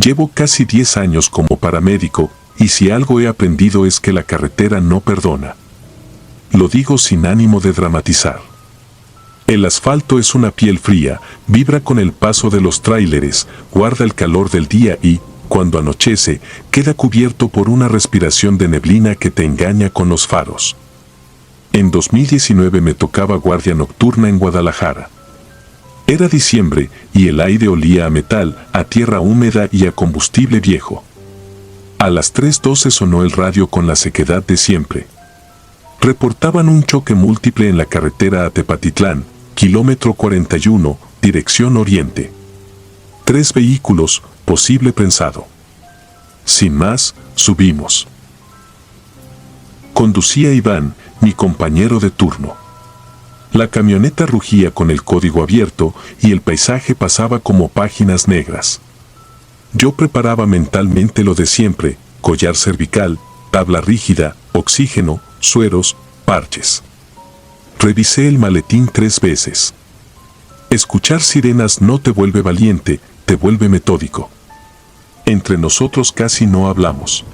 Llevo casi 10 años como paramédico, y si algo he aprendido es que la carretera no perdona. Lo digo sin ánimo de dramatizar. El asfalto es una piel fría, vibra con el paso de los tráileres, guarda el calor del día y, cuando anochece, queda cubierto por una respiración de neblina que te engaña con los faros. En 2019 me tocaba guardia nocturna en Guadalajara. Era diciembre y el aire olía a metal, a tierra húmeda y a combustible viejo. A las 3:12 sonó el radio con la sequedad de siempre. Reportaban un choque múltiple en la carretera a Tepatitlán, kilómetro 41, dirección oriente. 3 vehículos, posible prensado. Sin más, subimos. Conducía Iván, mi compañero de turno. La camioneta rugía con el código abierto y el paisaje pasaba como páginas negras. Yo preparaba mentalmente lo de siempre: collar cervical, tabla rígida, oxígeno, sueros, parches. Revisé el maletín 3 veces. Escuchar sirenas no te vuelve valiente, te vuelve metódico. Entre nosotros casi no hablamos.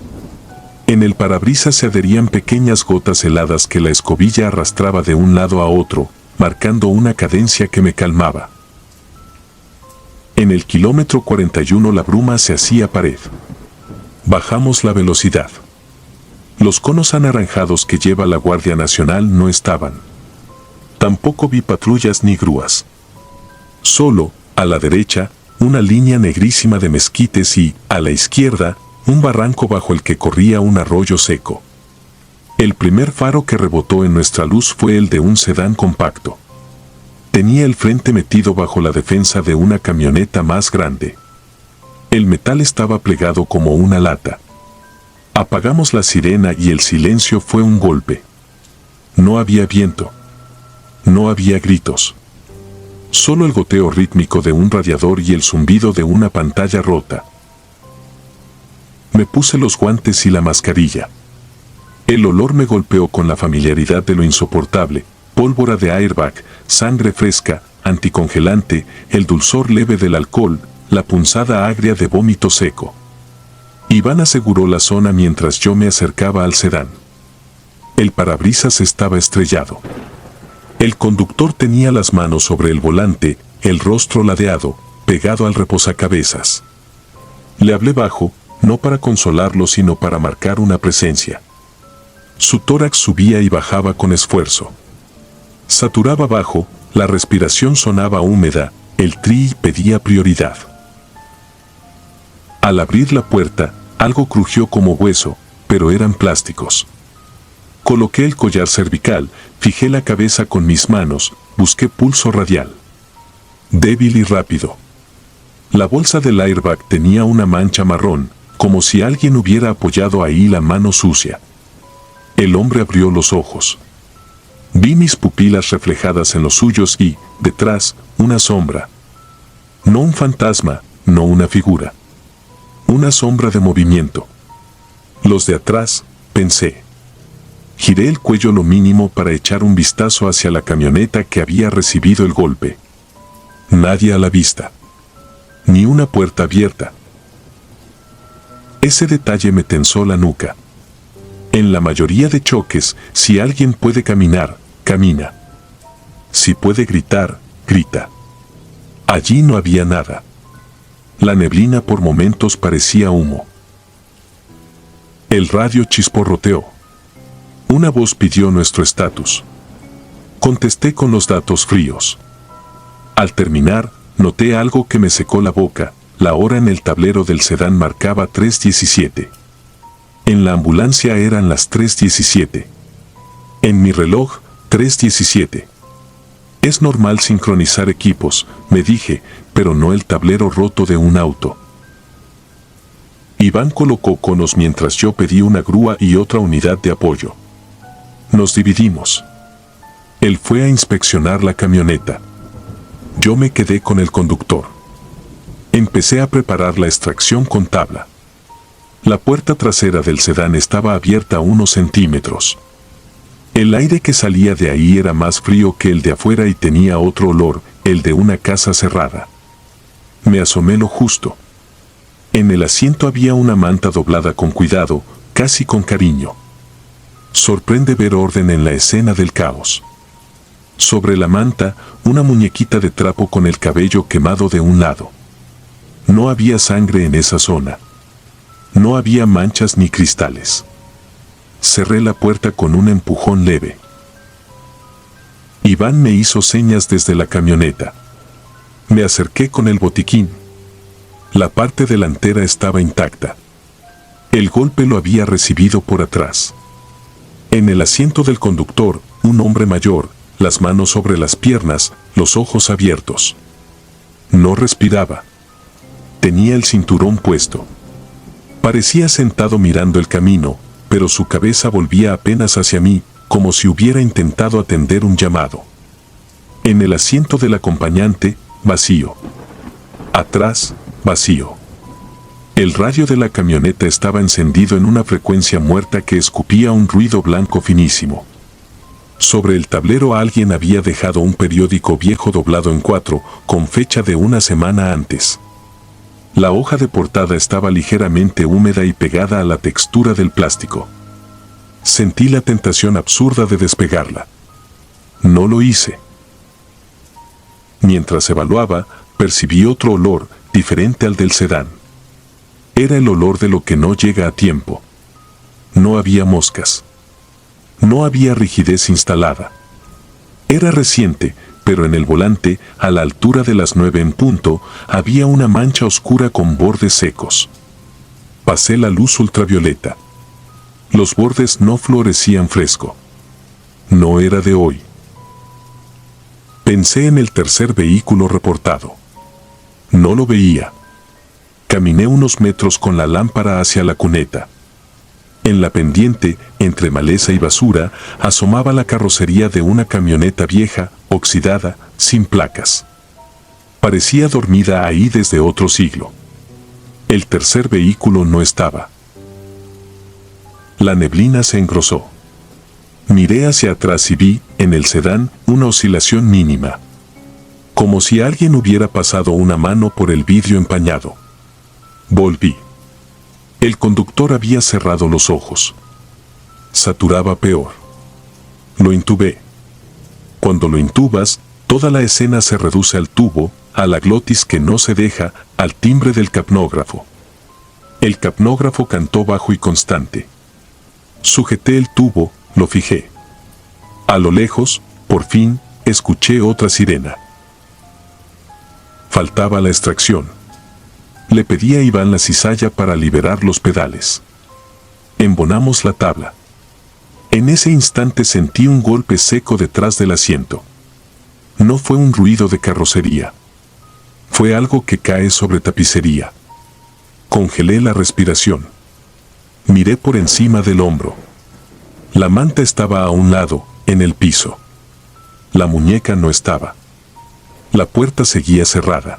En el parabrisas se adherían pequeñas gotas heladas que la escobilla arrastraba de un lado a otro, marcando una cadencia que me calmaba. En el kilómetro 41 la bruma se hacía pared. Bajamos la velocidad. Los conos anaranjados que lleva la Guardia Nacional no estaban. Tampoco vi patrullas ni grúas. Solo, a la derecha, una línea negrísima de mezquites y, a la izquierda, un barranco bajo el que corría un arroyo seco. El primer faro que rebotó en nuestra luz fue el de un sedán compacto. Tenía el frente metido bajo la defensa de una camioneta más grande. El metal estaba plegado como una lata. Apagamos la sirena y el silencio fue un golpe. No había viento. No había gritos. Solo el goteo rítmico de un radiador y el zumbido de una pantalla rota. Me puse los guantes y la mascarilla. El olor me golpeó con la familiaridad de lo insoportable: pólvora de airbag, sangre fresca, anticongelante, el dulzor leve del alcohol, la punzada agria de vómito seco. Iván aseguró la zona mientras yo me acercaba al sedán. El parabrisas estaba estrellado. El conductor tenía las manos sobre el volante, el rostro ladeado, pegado al reposacabezas. Le hablé bajo, no para consolarlo sino para marcar una presencia. Su tórax subía y bajaba con esfuerzo. Saturaba bajo, la respiración sonaba húmeda, el tri pedía prioridad. Al abrir la puerta, algo crujió como hueso, pero eran plásticos. Coloqué el collar cervical, fijé la cabeza con mis manos, busqué pulso radial. Débil y rápido. La bolsa del airbag tenía una mancha marrón, como si alguien hubiera apoyado ahí la mano sucia. El hombre abrió los ojos. Vi mis pupilas reflejadas en los suyos y, detrás, una sombra. No un fantasma, no una figura. Una sombra de movimiento. Los de atrás, pensé. Giré el cuello lo mínimo para echar un vistazo hacia la camioneta que había recibido el golpe. Nadie a la vista. Ni una puerta abierta. Ese detalle me tensó la nuca. En la mayoría de choques, si alguien puede caminar, camina. Si puede gritar, grita. Allí no había nada. La neblina por momentos parecía humo. El radio chisporroteó. Una voz pidió nuestro estatus. Contesté con los datos fríos. Al terminar, noté algo que me secó la boca: la hora en el tablero del sedán marcaba 3:17. En la ambulancia eran las 3:17. En mi reloj, 3:17. Es normal sincronizar equipos, me dije, pero no el tablero roto de un auto. Iván colocó conos mientras yo pedí una grúa y otra unidad de apoyo. Nos dividimos. Él fue a inspeccionar la camioneta. Yo me quedé con el conductor. Empecé a preparar la extracción con tabla. La puerta trasera del sedán estaba abierta a unos centímetros. El aire que salía de ahí era más frío que el de afuera y tenía otro olor, el de una casa cerrada. Me asomé lo justo. En el asiento había una manta doblada con cuidado, casi con cariño. Sorprende ver orden en la escena del caos. Sobre la manta, una muñequita de trapo con el cabello quemado de un lado. No había sangre en esa zona. No había manchas ni cristales. Cerré la puerta con un empujón leve. Iván me hizo señas desde la camioneta. Me acerqué con el botiquín. La parte delantera estaba intacta. El golpe lo había recibido por atrás. En el asiento del conductor, un hombre mayor, las manos sobre las piernas, los ojos abiertos. No respiraba. Tenía el cinturón puesto. Parecía sentado mirando el camino, pero su cabeza volvía apenas hacia mí, como si hubiera intentado atender un llamado. En el asiento del acompañante, vacío. Atrás, vacío. El radio de la camioneta estaba encendido en una frecuencia muerta que escupía un ruido blanco finísimo. Sobre el tablero alguien había dejado un periódico viejo doblado en 4, con fecha de una semana antes. La hoja de portada estaba ligeramente húmeda y pegada a la textura del plástico. Sentí la tentación absurda de despegarla. No lo hice. Mientras evaluaba, percibí otro olor, diferente al del sedán. Era el olor de lo que no llega a tiempo. No había moscas. No había rigidez instalada. Era reciente, pero en el volante, a la altura de las 9 en punto, había una mancha oscura con bordes secos. Pasé la luz ultravioleta. Los bordes no florecían fresco. No era de hoy. Pensé en el tercer vehículo reportado. No lo veía. Caminé unos metros con la lámpara hacia la cuneta. En la pendiente, entre maleza y basura, asomaba la carrocería de una camioneta vieja, oxidada, sin placas. Parecía dormida ahí desde otro siglo. El tercer vehículo no estaba. La neblina se engrosó. Miré hacia atrás y vi, en el sedán, una oscilación mínima. Como si alguien hubiera pasado una mano por el vidrio empañado. Volví. El conductor había cerrado los ojos. Saturaba peor. Lo intubé. Cuando lo intubas, toda la escena se reduce al tubo, a la glotis que no se deja, al timbre del capnógrafo. El capnógrafo cantó bajo y constante. Sujeté el tubo, lo fijé. A lo lejos, por fin, escuché otra sirena. Faltaba la extracción. Le pedí a Iván la cizalla para liberar los pedales. Embonamos la tabla. En ese instante sentí un golpe seco detrás del asiento. No fue un ruido de carrocería. Fue algo que cae sobre tapicería. Congelé la respiración. Miré por encima del hombro. La manta estaba a un lado, en el piso. La muñeca no estaba. La puerta seguía cerrada.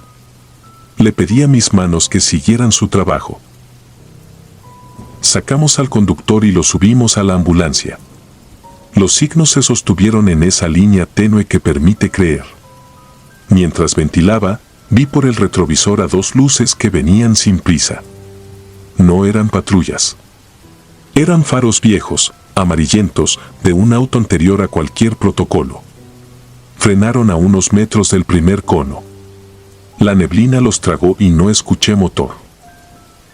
Le pedí a mis manos que siguieran su trabajo. Sacamos al conductor y lo subimos a la ambulancia. Los signos se sostuvieron en esa línea tenue que permite creer. Mientras ventilaba, vi por el retrovisor a 2 luces que venían sin prisa. No eran patrullas. Eran faros viejos, amarillentos, de un auto anterior a cualquier protocolo. Frenaron a unos metros del primer cono. La neblina los tragó y no escuché motor.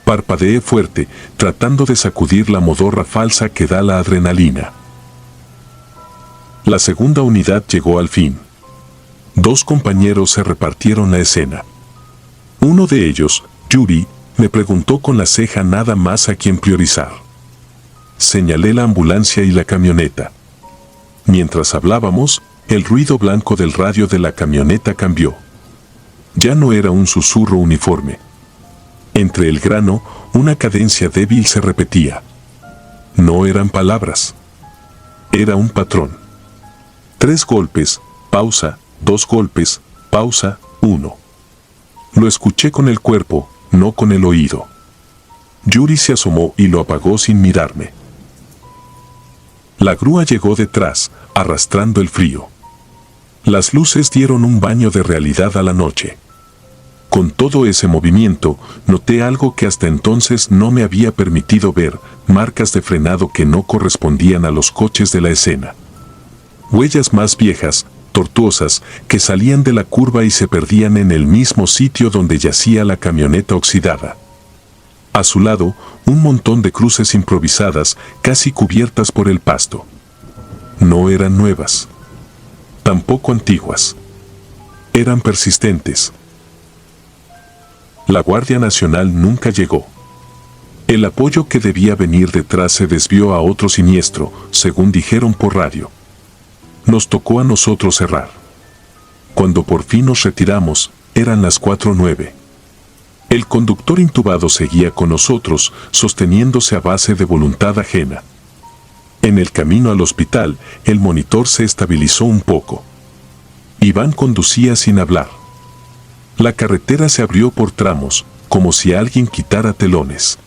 Parpadeé fuerte, tratando de sacudir la modorra falsa que da la adrenalina. La segunda unidad llegó al fin. 2 compañeros se repartieron la escena. Uno de ellos, Yuri, me preguntó con la ceja nada más a quién priorizar. Señalé la ambulancia y la camioneta. Mientras hablábamos, el ruido blanco del radio de la camioneta cambió. Ya no era un susurro uniforme. Entre el grano, una cadencia débil se repetía. No eran palabras. Era un patrón. 3 golpes, pausa, 2 golpes, pausa, 1. Lo escuché con el cuerpo, no con el oído. Yuri se asomó y lo apagó sin mirarme. La grúa llegó detrás, arrastrando el frío. Las luces dieron un baño de realidad a la noche. Con todo ese movimiento, noté algo que hasta entonces no me había permitido ver, marcas de frenado que no correspondían a los coches de la escena. Huellas más viejas, tortuosas, que salían de la curva y se perdían en el mismo sitio donde yacía la camioneta oxidada. A su lado, un montón de cruces improvisadas, casi cubiertas por el pasto. No eran nuevas. Tampoco antiguas. Eran persistentes. La Guardia Nacional nunca llegó. El apoyo que debía venir detrás se desvió a otro siniestro, según dijeron por radio. Nos tocó a nosotros cerrar. Cuando por fin nos retiramos, eran las 4:09. El conductor intubado seguía con nosotros, sosteniéndose a base de voluntad ajena. En el camino al hospital, el monitor se estabilizó un poco. Iván conducía sin hablar. La carretera se abrió por tramos, como si alguien quitara telones.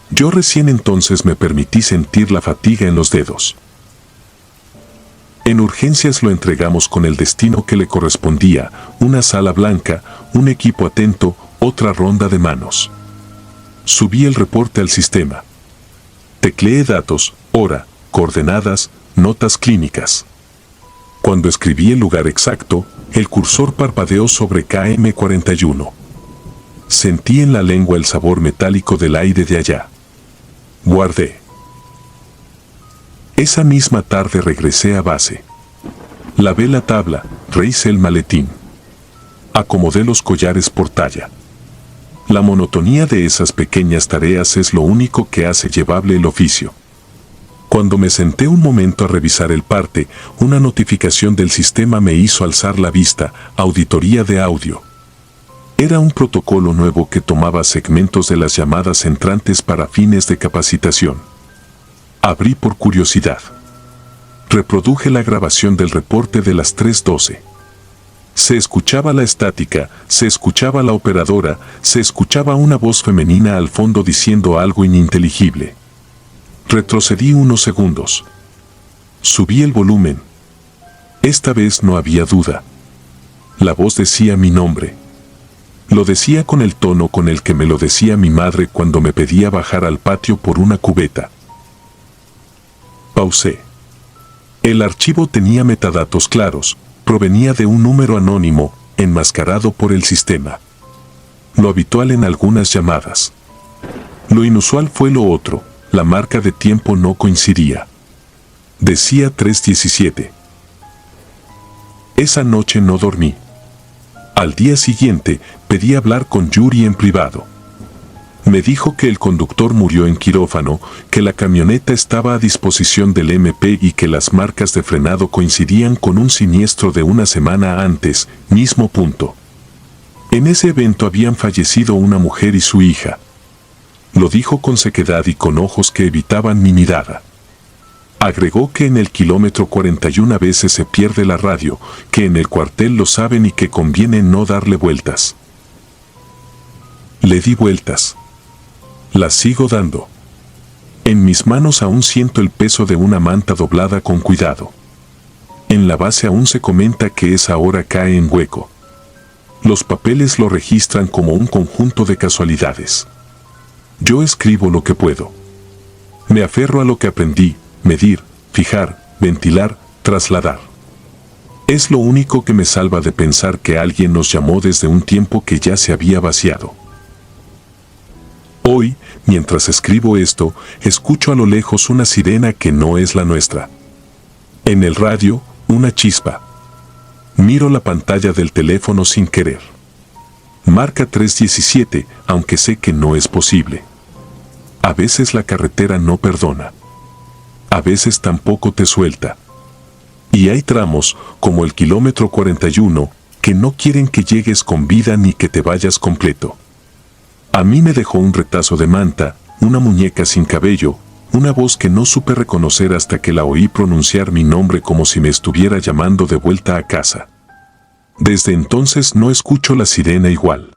Yo recién entonces me permití sentir la fatiga en los dedos. En urgencias lo entregamos con el destino que le correspondía, una sala blanca, un equipo atento, otra ronda de manos. Subí el reporte al sistema. Tecleé datos, hora, coordenadas, notas clínicas. Cuando escribí el lugar exacto, el cursor parpadeó sobre KM41. Sentí en la lengua el sabor metálico del aire de allá. Guardé. Esa misma tarde regresé a base. Lavé la tabla, rehice el maletín. Acomodé los collares por talla. La monotonía de esas pequeñas tareas es lo único que hace llevable el oficio. Cuando me senté un momento a revisar el parte, una notificación del sistema me hizo alzar la vista, auditoría de audio. Era un protocolo nuevo que tomaba segmentos de las llamadas entrantes para fines de capacitación. Abrí por curiosidad. Reproduje la grabación del reporte de las 3:12. Se escuchaba la estática, se escuchaba la operadora, se escuchaba una voz femenina al fondo diciendo algo ininteligible. Retrocedí unos segundos. Subí el volumen. Esta vez no había duda. La voz decía mi nombre. Lo decía con el tono con el que me lo decía mi madre cuando me pedía bajar al patio por una cubeta. Pausé. El archivo tenía metadatos claros, provenía de un número anónimo, enmascarado por el sistema. Lo habitual en algunas llamadas. Lo inusual fue lo otro. La marca de tiempo no coincidía. Decía 3:17. Esa noche no dormí. Al día siguiente, pedí hablar con Yuri en privado. Me dijo que el conductor murió en quirófano, que la camioneta estaba a disposición del MP y que las marcas de frenado coincidían con un siniestro de una semana antes, mismo punto. En ese evento habían fallecido una mujer y su hija. Lo dijo con sequedad y con ojos que evitaban mi mirada. Agregó que en el kilómetro 41 a veces se pierde la radio, que en el cuartel lo saben y que conviene no darle vueltas. Le di vueltas. Las sigo dando. En mis manos aún siento el peso de una manta doblada con cuidado. En la base aún se comenta que esa hora cae en hueco. Los papeles lo registran como un conjunto de casualidades. Yo escribo lo que puedo. Me aferro a lo que aprendí, medir, fijar, ventilar, trasladar. Es lo único que me salva de pensar que alguien nos llamó desde un tiempo que ya se había vaciado. Hoy, mientras escribo esto, escucho a lo lejos una sirena que no es la nuestra. En el radio, una chispa. Miro la pantalla del teléfono sin querer. Marca 3:17, aunque sé que no es posible. A veces la carretera no perdona. A veces tampoco te suelta. Y hay tramos, como el kilómetro 41, que no quieren que llegues con vida ni que te vayas completo. A mí me dejó un retazo de manta, una muñeca sin cabello, una voz que no supe reconocer hasta que la oí pronunciar mi nombre como si me estuviera llamando de vuelta a casa. Desde entonces no escucho la sirena igual.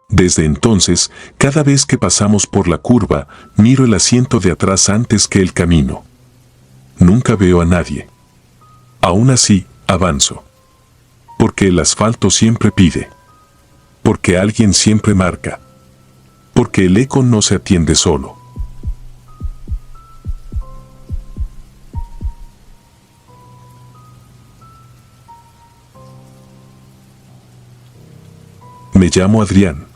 Desde entonces, cada vez que pasamos por la curva, miro el asiento de atrás antes que el camino. Nunca veo a nadie. Aún así, avanzo. Porque el asfalto siempre pide. Porque alguien siempre marca. Porque el eco no se atiende solo. Me llamo Adrián.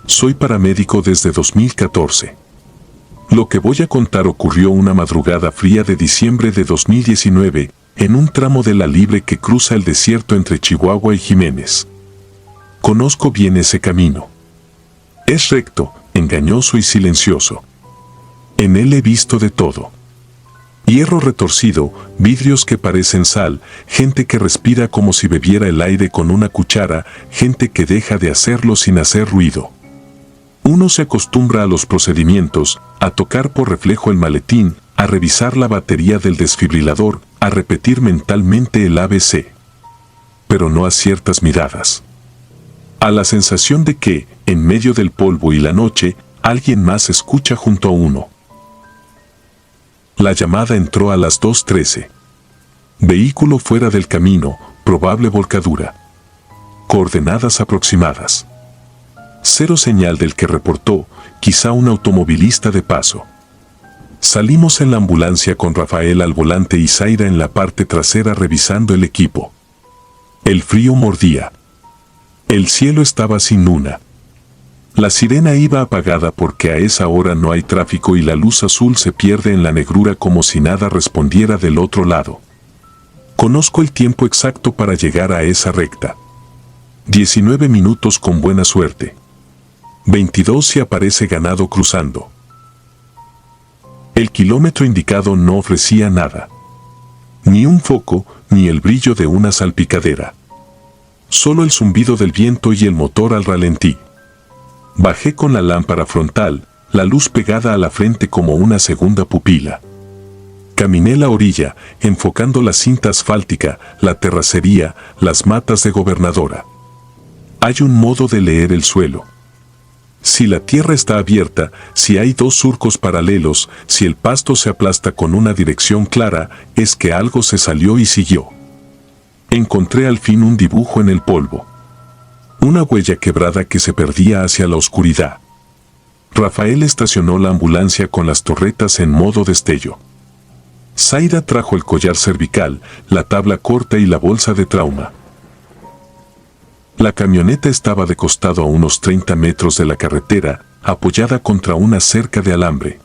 Soy paramédico desde 2014. Lo que voy a contar ocurrió una madrugada fría de diciembre de 2019, en un tramo de la Libre que cruza el desierto entre Chihuahua y Jiménez. Conozco bien ese camino. Es recto, engañoso y silencioso. En él he visto de todo. Hierro retorcido, vidrios que parecen sal, gente que respira como si bebiera el aire con una cuchara, gente que deja de hacerlo sin hacer ruido. Uno se acostumbra a los procedimientos, a tocar por reflejo el maletín, a revisar la batería del desfibrilador, a repetir mentalmente el ABC. Pero no a ciertas miradas. A la sensación de que, en medio del polvo y la noche, alguien más escucha junto a uno. La llamada entró a las 2:13. Vehículo fuera del camino, probable volcadura. Coordenadas aproximadas. Cero señal del que reportó, quizá un automovilista de paso. Salimos en la ambulancia con Rafael al volante y Zaira en la parte trasera revisando el equipo. El frío mordía. El cielo estaba sin luna. La sirena iba apagada porque a esa hora no hay tráfico y la luz azul se pierde en la negrura como si nada respondiera del otro lado. Conozco el tiempo exacto para llegar a esa recta. 19 minutos con buena suerte. 22 si aparece ganado cruzando. El kilómetro indicado no ofrecía nada. Ni un foco, ni el brillo de una salpicadera. Solo el zumbido del viento y el motor al ralentí. Bajé con la lámpara frontal, la luz pegada a la frente como una segunda pupila. Caminé la orilla, enfocando la cinta asfáltica, la terracería, las matas de gobernadora. Hay un modo de leer el suelo. Si la tierra está abierta, si hay dos surcos paralelos, si el pasto se aplasta con una dirección clara, es que algo se salió y siguió. Encontré al fin un dibujo en el polvo. Una huella quebrada que se perdía hacia la oscuridad. Rafael estacionó la ambulancia con las torretas en modo destello. Zaira trajo el collar cervical, la tabla corta y la bolsa de trauma. La camioneta estaba de costado a unos 30 metros de la carretera, apoyada contra una cerca de alambre.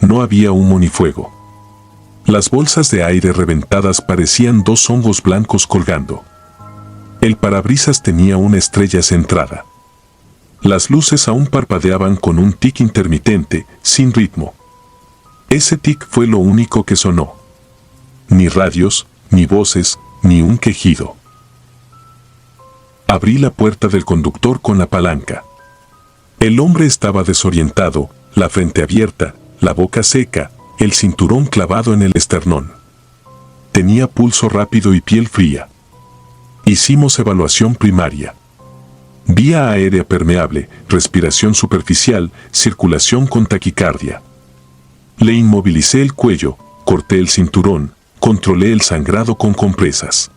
No había humo ni fuego. Las bolsas de aire reventadas parecían dos hongos blancos colgando. El parabrisas tenía una estrella centrada. Las luces aún parpadeaban con un tic intermitente, sin ritmo. Ese tic fue lo único que sonó. Ni radios, ni voces, ni un quejido. Abrí la puerta del conductor con la palanca. El hombre estaba desorientado, la frente abierta, la boca seca, el cinturón clavado en el esternón. Tenía pulso rápido y piel fría. Hicimos evaluación primaria. Vía aérea permeable, respiración superficial, circulación con taquicardia. Le inmovilicé el cuello, corté el cinturón, controlé el sangrado con compresas.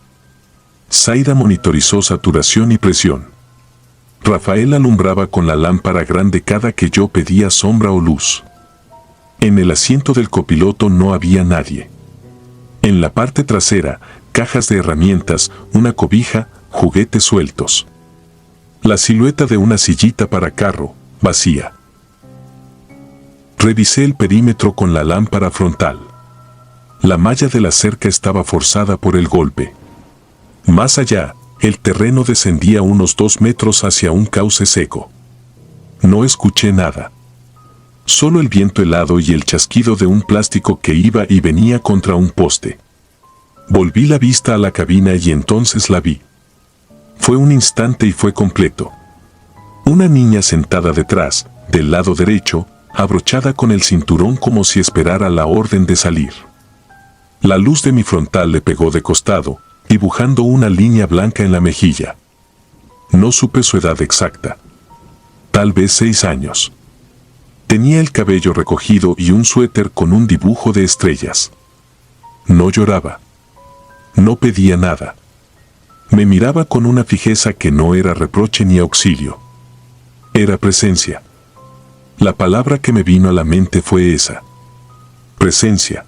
Zaira monitorizó saturación y presión. Rafael alumbraba con la lámpara grande cada que yo pedía sombra o luz. En el asiento del copiloto no había nadie. En la parte trasera, cajas de herramientas, una cobija, juguetes sueltos. La silueta de una sillita para carro, vacía. Revisé el perímetro con la lámpara frontal. La malla de la cerca estaba forzada por el golpe. Más allá, el terreno descendía unos 2 metros hacia un cauce seco. No escuché nada. Solo el viento helado y el chasquido de un plástico que iba y venía contra un poste. Volví la vista a la cabina y entonces la vi. Fue un instante y fue completo. Una niña sentada detrás, del lado derecho, abrochada con el cinturón como si esperara la orden de salir. La luz de mi frontal le pegó de costado, dibujando una línea blanca en la mejilla. No supe su edad exacta. Tal vez 6 años. Tenía el cabello recogido y un suéter con un dibujo de estrellas. No lloraba. No pedía nada. Me miraba con una fijeza que no era reproche ni auxilio. Era presencia. La palabra que me vino a la mente fue esa. Presencia.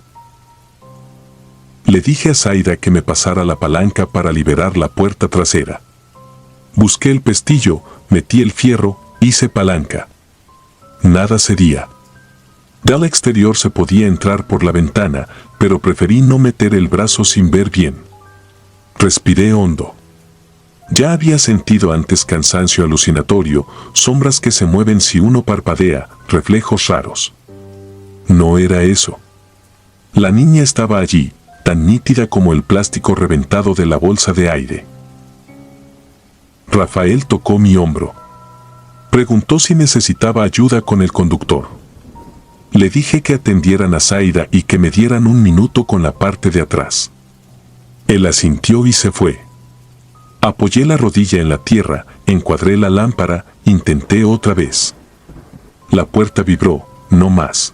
Le dije a Zaida que me pasara la palanca para liberar la puerta trasera. Busqué el pestillo, metí el fierro, hice palanca. Nada cedía. Del exterior se podía entrar por la ventana, pero preferí no meter el brazo sin ver bien. Respiré hondo. Ya había sentido antes cansancio alucinatorio, sombras que se mueven si uno parpadea, reflejos raros. No era eso. La niña estaba allí, tan nítida como el plástico reventado de la bolsa de aire. Rafael tocó mi hombro. Preguntó si necesitaba ayuda con el conductor. Le dije que atendieran a Zaida y que me dieran un minuto con la parte de atrás. Él asintió y se fue. Apoyé la rodilla en la tierra, encuadré la lámpara, intenté otra vez. La puerta vibró, no más.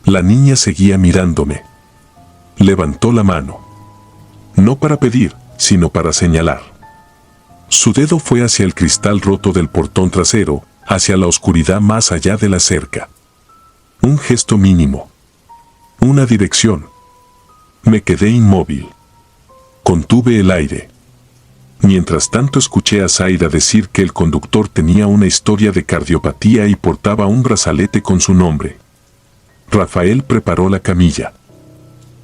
La niña seguía mirándome. Levantó la mano. No para pedir, sino para señalar. Su dedo fue hacia el cristal roto del portón trasero, hacia la oscuridad más allá de la cerca. Un gesto mínimo. Una dirección. Me quedé inmóvil. Contuve el aire. Mientras tanto escuché a Zaida decir que el conductor tenía una historia de cardiopatía y portaba un brazalete con su nombre. Rafael preparó la camilla.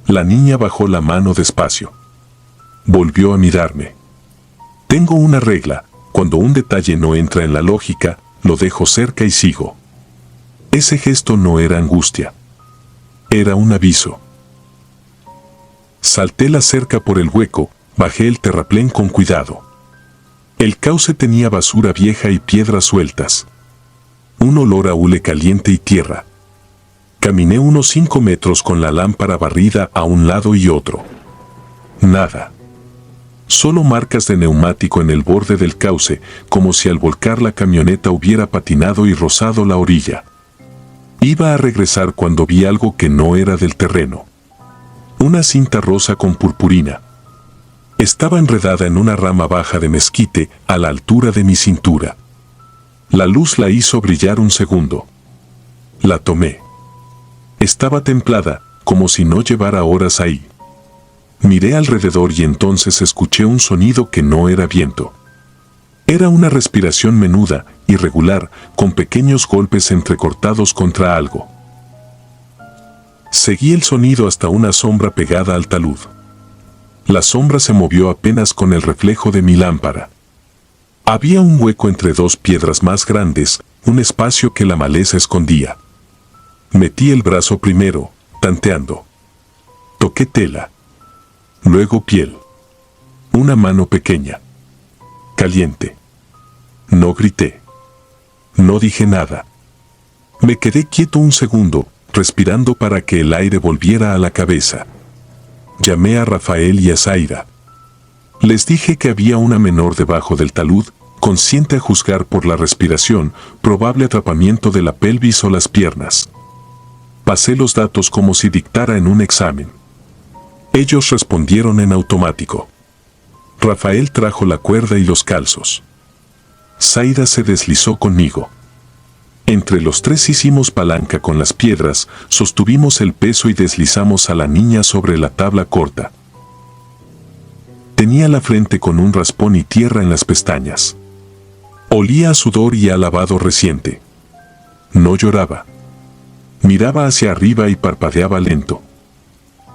La niña bajó la mano despacio. Volvió a mirarme. Tengo una regla, cuando un detalle no entra en la lógica, lo dejo cerca y sigo. Ese gesto no era angustia. Era un aviso. Salté la cerca por el hueco, bajé el terraplén con cuidado. El cauce tenía basura vieja y piedras sueltas. Un olor a hule caliente y tierra. Caminé unos 5 metros con la lámpara barrida a un lado y otro. Nada. Solo marcas de neumático en el borde del cauce, como si al volcar la camioneta hubiera patinado y rozado la orilla. Iba a regresar cuando vi algo que no era del terreno. Una cinta rosa con purpurina. Estaba enredada en una rama baja de mezquite a la altura de mi cintura. La luz la hizo brillar un segundo. La tomé. Estaba templada, como si no llevara horas ahí. Miré alrededor y entonces escuché un sonido que no era viento. Era una respiración menuda, irregular, con pequeños golpes entrecortados contra algo. Seguí el sonido hasta una sombra pegada al talud. La sombra se movió apenas con el reflejo de mi lámpara. Había un hueco entre 2 piedras más grandes, un espacio que la maleza escondía. Metí el brazo primero, tanteando. Toqué tela. Luego piel. Una mano pequeña. Caliente. No grité. No dije nada. Me quedé quieto un segundo, respirando para que el aire volviera a la cabeza. Llamé a Rafael y a Zaida. Les dije que había una menor debajo del talud, consciente a juzgar por la respiración, probable atrapamiento de la pelvis o las piernas. Pasé los datos como si dictara en un examen. Ellos respondieron en automático. Rafael trajo la cuerda y los calzos. Zaida se deslizó conmigo. Entre los 3 hicimos palanca con las piedras, sostuvimos el peso y deslizamos a la niña sobre la tabla corta. Tenía la frente con un raspón y tierra en las pestañas. Olía a sudor y a lavado reciente. No lloraba. Miraba hacia arriba y parpadeaba lento.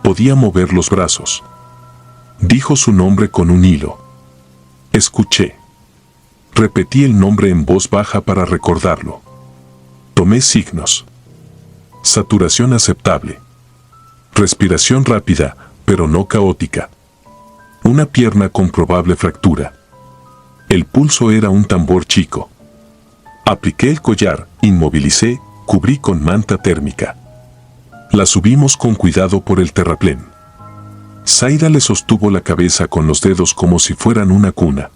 Podía mover los brazos. Dijo su nombre con un hilo. Escuché. Repetí el nombre en voz baja para recordarlo. Tomé signos. Saturación aceptable. Respiración rápida, pero no caótica. Una pierna con probable fractura. El pulso era un tambor chico. Apliqué el collar, inmovilicé, cubrí con manta térmica. La subimos con cuidado por el terraplén. Zaida le sostuvo la cabeza con los dedos como si fueran una cuna.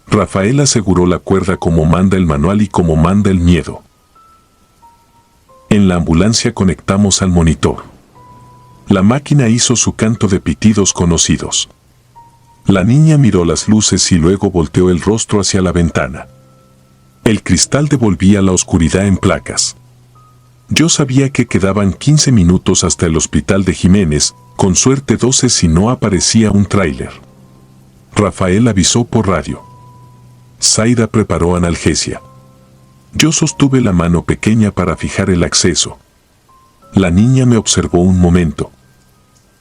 Rafael aseguró la cuerda como manda el manual y como manda el miedo. En la ambulancia conectamos al monitor. La máquina hizo su canto de pitidos conocidos. La niña miró las luces y luego volteó el rostro hacia la ventana. El cristal devolvía la oscuridad en placas. Yo sabía que quedaban 15 minutos hasta el hospital de Jiménez, con suerte 12 si no aparecía un tráiler. Rafael avisó por radio. Zaida preparó analgesia. Yo sostuve la mano pequeña para fijar el acceso. La niña me observó un momento.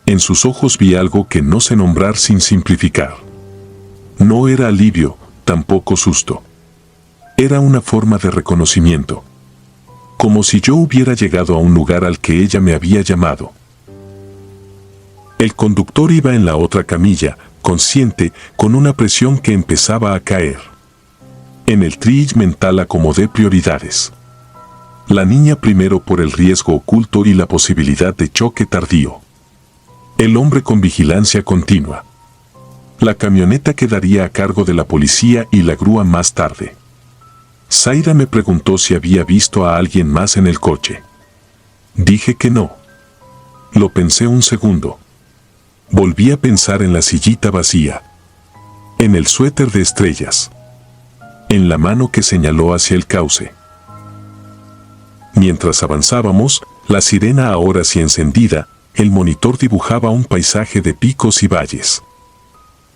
En sus ojos vi algo que no sé nombrar sin simplificar. No era alivio, tampoco susto. Era una forma de reconocimiento. Como si yo hubiera llegado a un lugar al que ella me había llamado. El conductor iba en la otra camilla, consciente, con una presión que empezaba a caer. En el triage mental acomodé prioridades. La niña primero por el riesgo oculto y la posibilidad de choque tardío. El hombre con vigilancia continua. La camioneta quedaría a cargo de la policía y la grúa más tarde. Zaida me preguntó si había visto a alguien más en el coche. Dije que no. Lo pensé un segundo. Volví a pensar en la sillita vacía. En el suéter de estrellas. En la mano que señaló hacia el cauce. Mientras avanzábamos, la sirena ahora sí encendida, el monitor dibujaba un paisaje de picos y valles.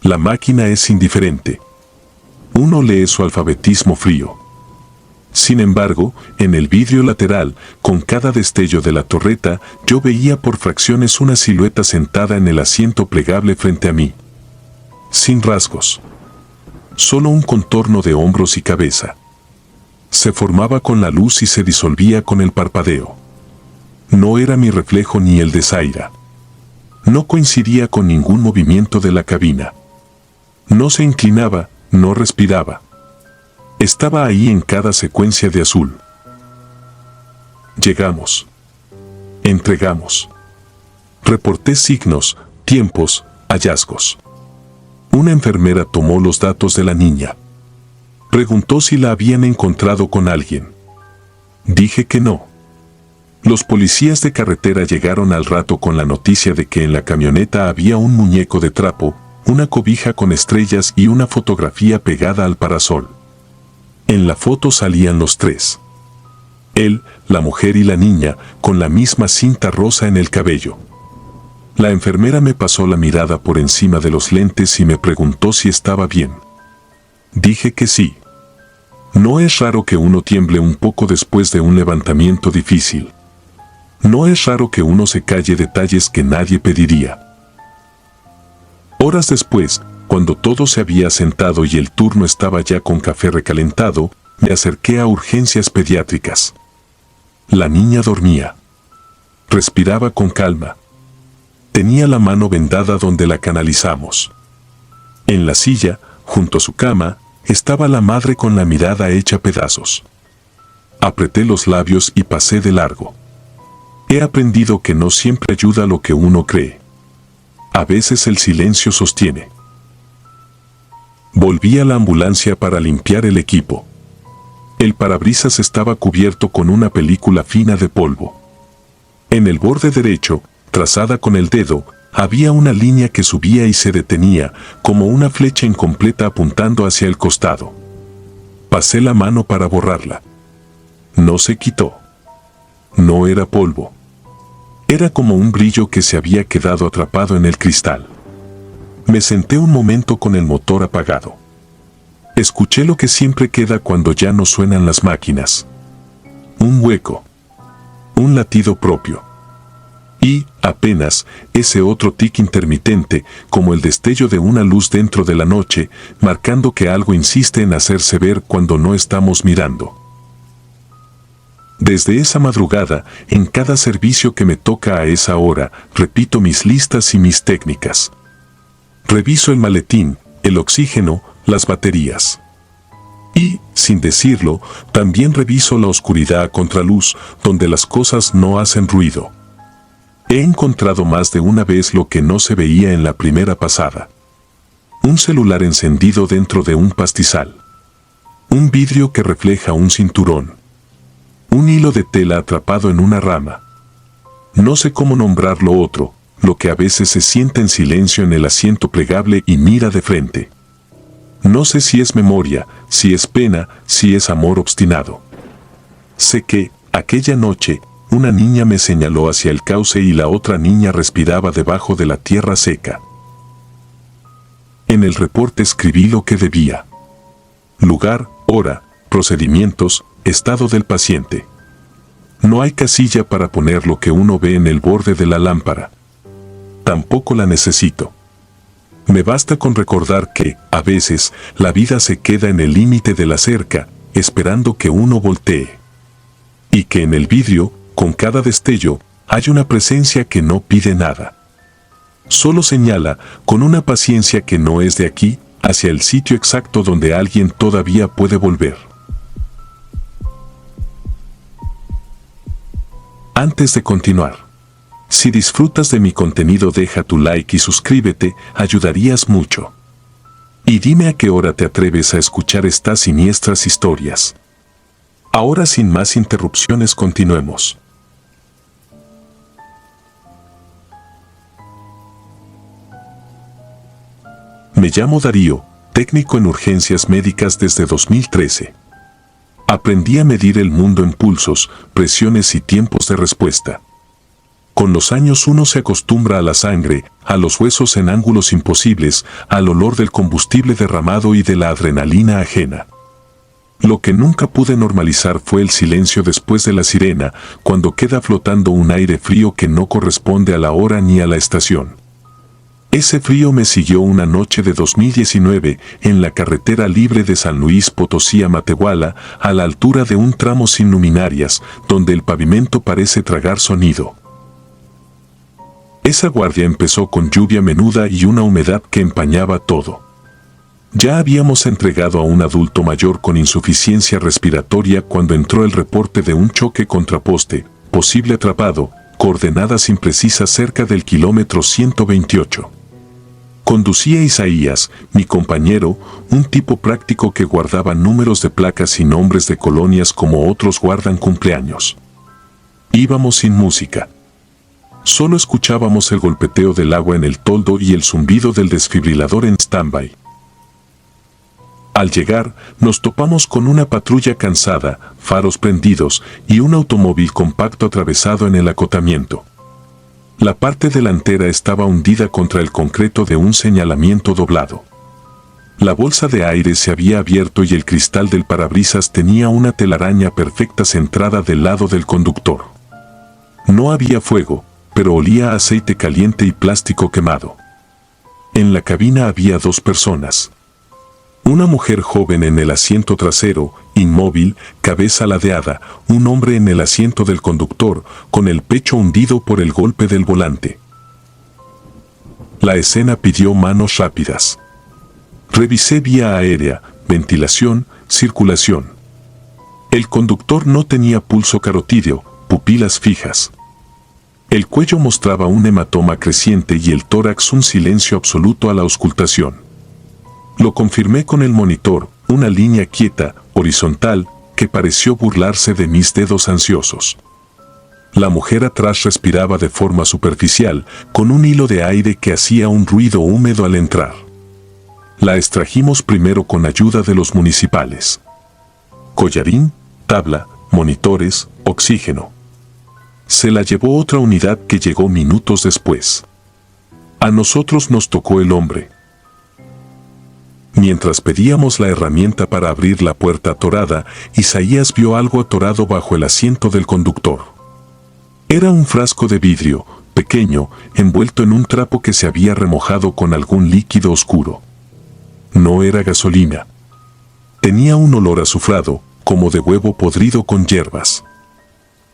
La máquina es indiferente. Uno lee su alfabetismo frío. Sin embargo, en el vidrio lateral, con cada destello de la torreta, yo veía por fracciones una silueta sentada en el asiento plegable frente a mí. Sin rasgos. Solo un contorno de hombros y cabeza. Se formaba con la luz y se disolvía con el parpadeo. No era mi reflejo ni el de Zaida. No coincidía con ningún movimiento de la cabina. No se inclinaba, no respiraba. Estaba ahí en cada secuencia de azul. Llegamos. Entregamos. Reporté signos, tiempos, hallazgos. Una enfermera tomó los datos de la niña. Preguntó si la habían encontrado con alguien. Dije que no. Los policías de carretera llegaron al rato con la noticia de que en la camioneta había un muñeco de trapo, una cobija con estrellas y una fotografía pegada al parasol. En la foto salían los tres. Él, la mujer y la niña, con la misma cinta rosa en el cabello. La enfermera me pasó la mirada por encima de los lentes y me preguntó si estaba bien. Dije que sí. No es raro que uno tiemble un poco después de un levantamiento difícil. No es raro que uno se calle detalles que nadie pediría. Horas después, cuando todo se había sentado y el turno estaba ya con café recalentado, me acerqué a urgencias pediátricas. La niña dormía. Respiraba con calma. Tenía la mano vendada donde la canalizamos. En la silla, junto a su cama, estaba la madre con la mirada hecha pedazos. Apreté los labios y pasé de largo. He aprendido que no siempre ayuda lo que uno cree. A veces el silencio sostiene. Volví a la ambulancia para limpiar el equipo. El parabrisas estaba cubierto con una película fina de polvo. En el borde derecho, trazada con el dedo, había una línea que subía y se detenía, como una flecha incompleta apuntando hacia el costado. Pasé la mano para borrarla. No se quitó. No era polvo. Era como un brillo que se había quedado atrapado en el cristal. Me senté un momento con el motor apagado. Escuché lo que siempre queda cuando ya no suenan las máquinas. Un hueco. Un latido propio. Y, apenas, ese otro tic intermitente, como el destello de una luz dentro de la noche, marcando que algo insiste en hacerse ver cuando no estamos mirando. Desde esa madrugada, en cada servicio que me toca a esa hora, repito mis listas y mis técnicas. Reviso el maletín, el oxígeno, las baterías. Y, sin decirlo, también reviso la oscuridad a contraluz, donde las cosas no hacen ruido. He encontrado más de una vez lo que no se veía en la primera pasada. Un celular encendido dentro de un pastizal. Un vidrio que refleja un cinturón. Un hilo de tela atrapado en una rama. No sé cómo nombrar lo otro, lo que a veces se sienta en silencio en el asiento plegable y mira de frente. No sé si es memoria, si es pena, si es amor obstinado. Sé que, aquella noche, una niña me señaló hacia el cauce y la otra niña respiraba debajo de la tierra seca. En el reporte escribí lo que debía. Lugar, hora, procedimientos, estado del paciente. No hay casilla para poner lo que uno ve en el borde de la lámpara. Tampoco la necesito. Me basta con recordar que, a veces, la vida se queda en el límite de la cerca, esperando que uno voltee. Y que en el vidrio, con cada destello, hay una presencia que no pide nada. Solo señala, con una paciencia que no es de aquí, hacia el sitio exacto donde alguien todavía puede volver. Antes de continuar, si disfrutas de mi contenido, deja tu like y suscríbete, ayudarías mucho. Y dime a qué hora te atreves a escuchar estas siniestras historias. Ahora, sin más interrupciones, continuemos. Me llamo Darío, técnico en urgencias médicas desde 2013. Aprendí a medir el mundo en pulsos, presiones y tiempos de respuesta. Con los años uno se acostumbra a la sangre, a los huesos en ángulos imposibles, al olor del combustible derramado y de la adrenalina ajena. Lo que nunca pude normalizar fue el silencio después de la sirena, cuando queda flotando un aire frío que no corresponde a la hora ni a la estación. Ese frío me siguió una noche de 2019 en la carretera libre de San Luis Potosí a Matehuala, a la altura de un tramo sin luminarias, donde el pavimento parece tragar sonido. Esa guardia empezó con lluvia menuda y una humedad que empañaba todo. Ya habíamos entregado a un adulto mayor con insuficiencia respiratoria cuando entró el reporte de un choque contra poste, posible atrapado, coordenadas imprecisas cerca del kilómetro 128. Conducía Isaías, mi compañero, un tipo práctico que guardaba números de placas y nombres de colonias como otros guardan cumpleaños. Íbamos sin música. Solo escuchábamos el golpeteo del agua en el toldo y el zumbido del desfibrilador en stand-by. Al llegar, nos topamos con una patrulla cansada, faros prendidos y un automóvil compacto atravesado en el acotamiento. La parte delantera estaba hundida contra el concreto de un señalamiento doblado. La bolsa de aire se había abierto y el cristal del parabrisas tenía una telaraña perfecta centrada del lado del conductor. No había fuego, pero olía a aceite caliente y plástico quemado. En la cabina había dos personas. Una mujer joven en el asiento trasero, inmóvil, cabeza ladeada, un hombre en el asiento del conductor, con el pecho hundido por el golpe del volante. La escena pidió manos rápidas. Revisé vía aérea, ventilación, circulación. El conductor no tenía pulso carotídeo, pupilas fijas. El cuello mostraba un hematoma creciente y el tórax un silencio absoluto a la auscultación. Lo confirmé con el monitor, una línea quieta, horizontal, que pareció burlarse de mis dedos ansiosos. La mujer atrás respiraba de forma superficial, con un hilo de aire que hacía un ruido húmedo al entrar. La extrajimos primero con ayuda de los municipales. Collarín, tabla, monitores, oxígeno. Se la llevó otra unidad que llegó minutos después. A nosotros nos tocó el hombre. Mientras pedíamos la herramienta para abrir la puerta atorada, Isaías vio algo atorado bajo el asiento del conductor. Era un frasco de vidrio, pequeño, envuelto en un trapo que se había remojado con algún líquido oscuro. No era gasolina. Tenía un olor azufrado, como de huevo podrido con hierbas.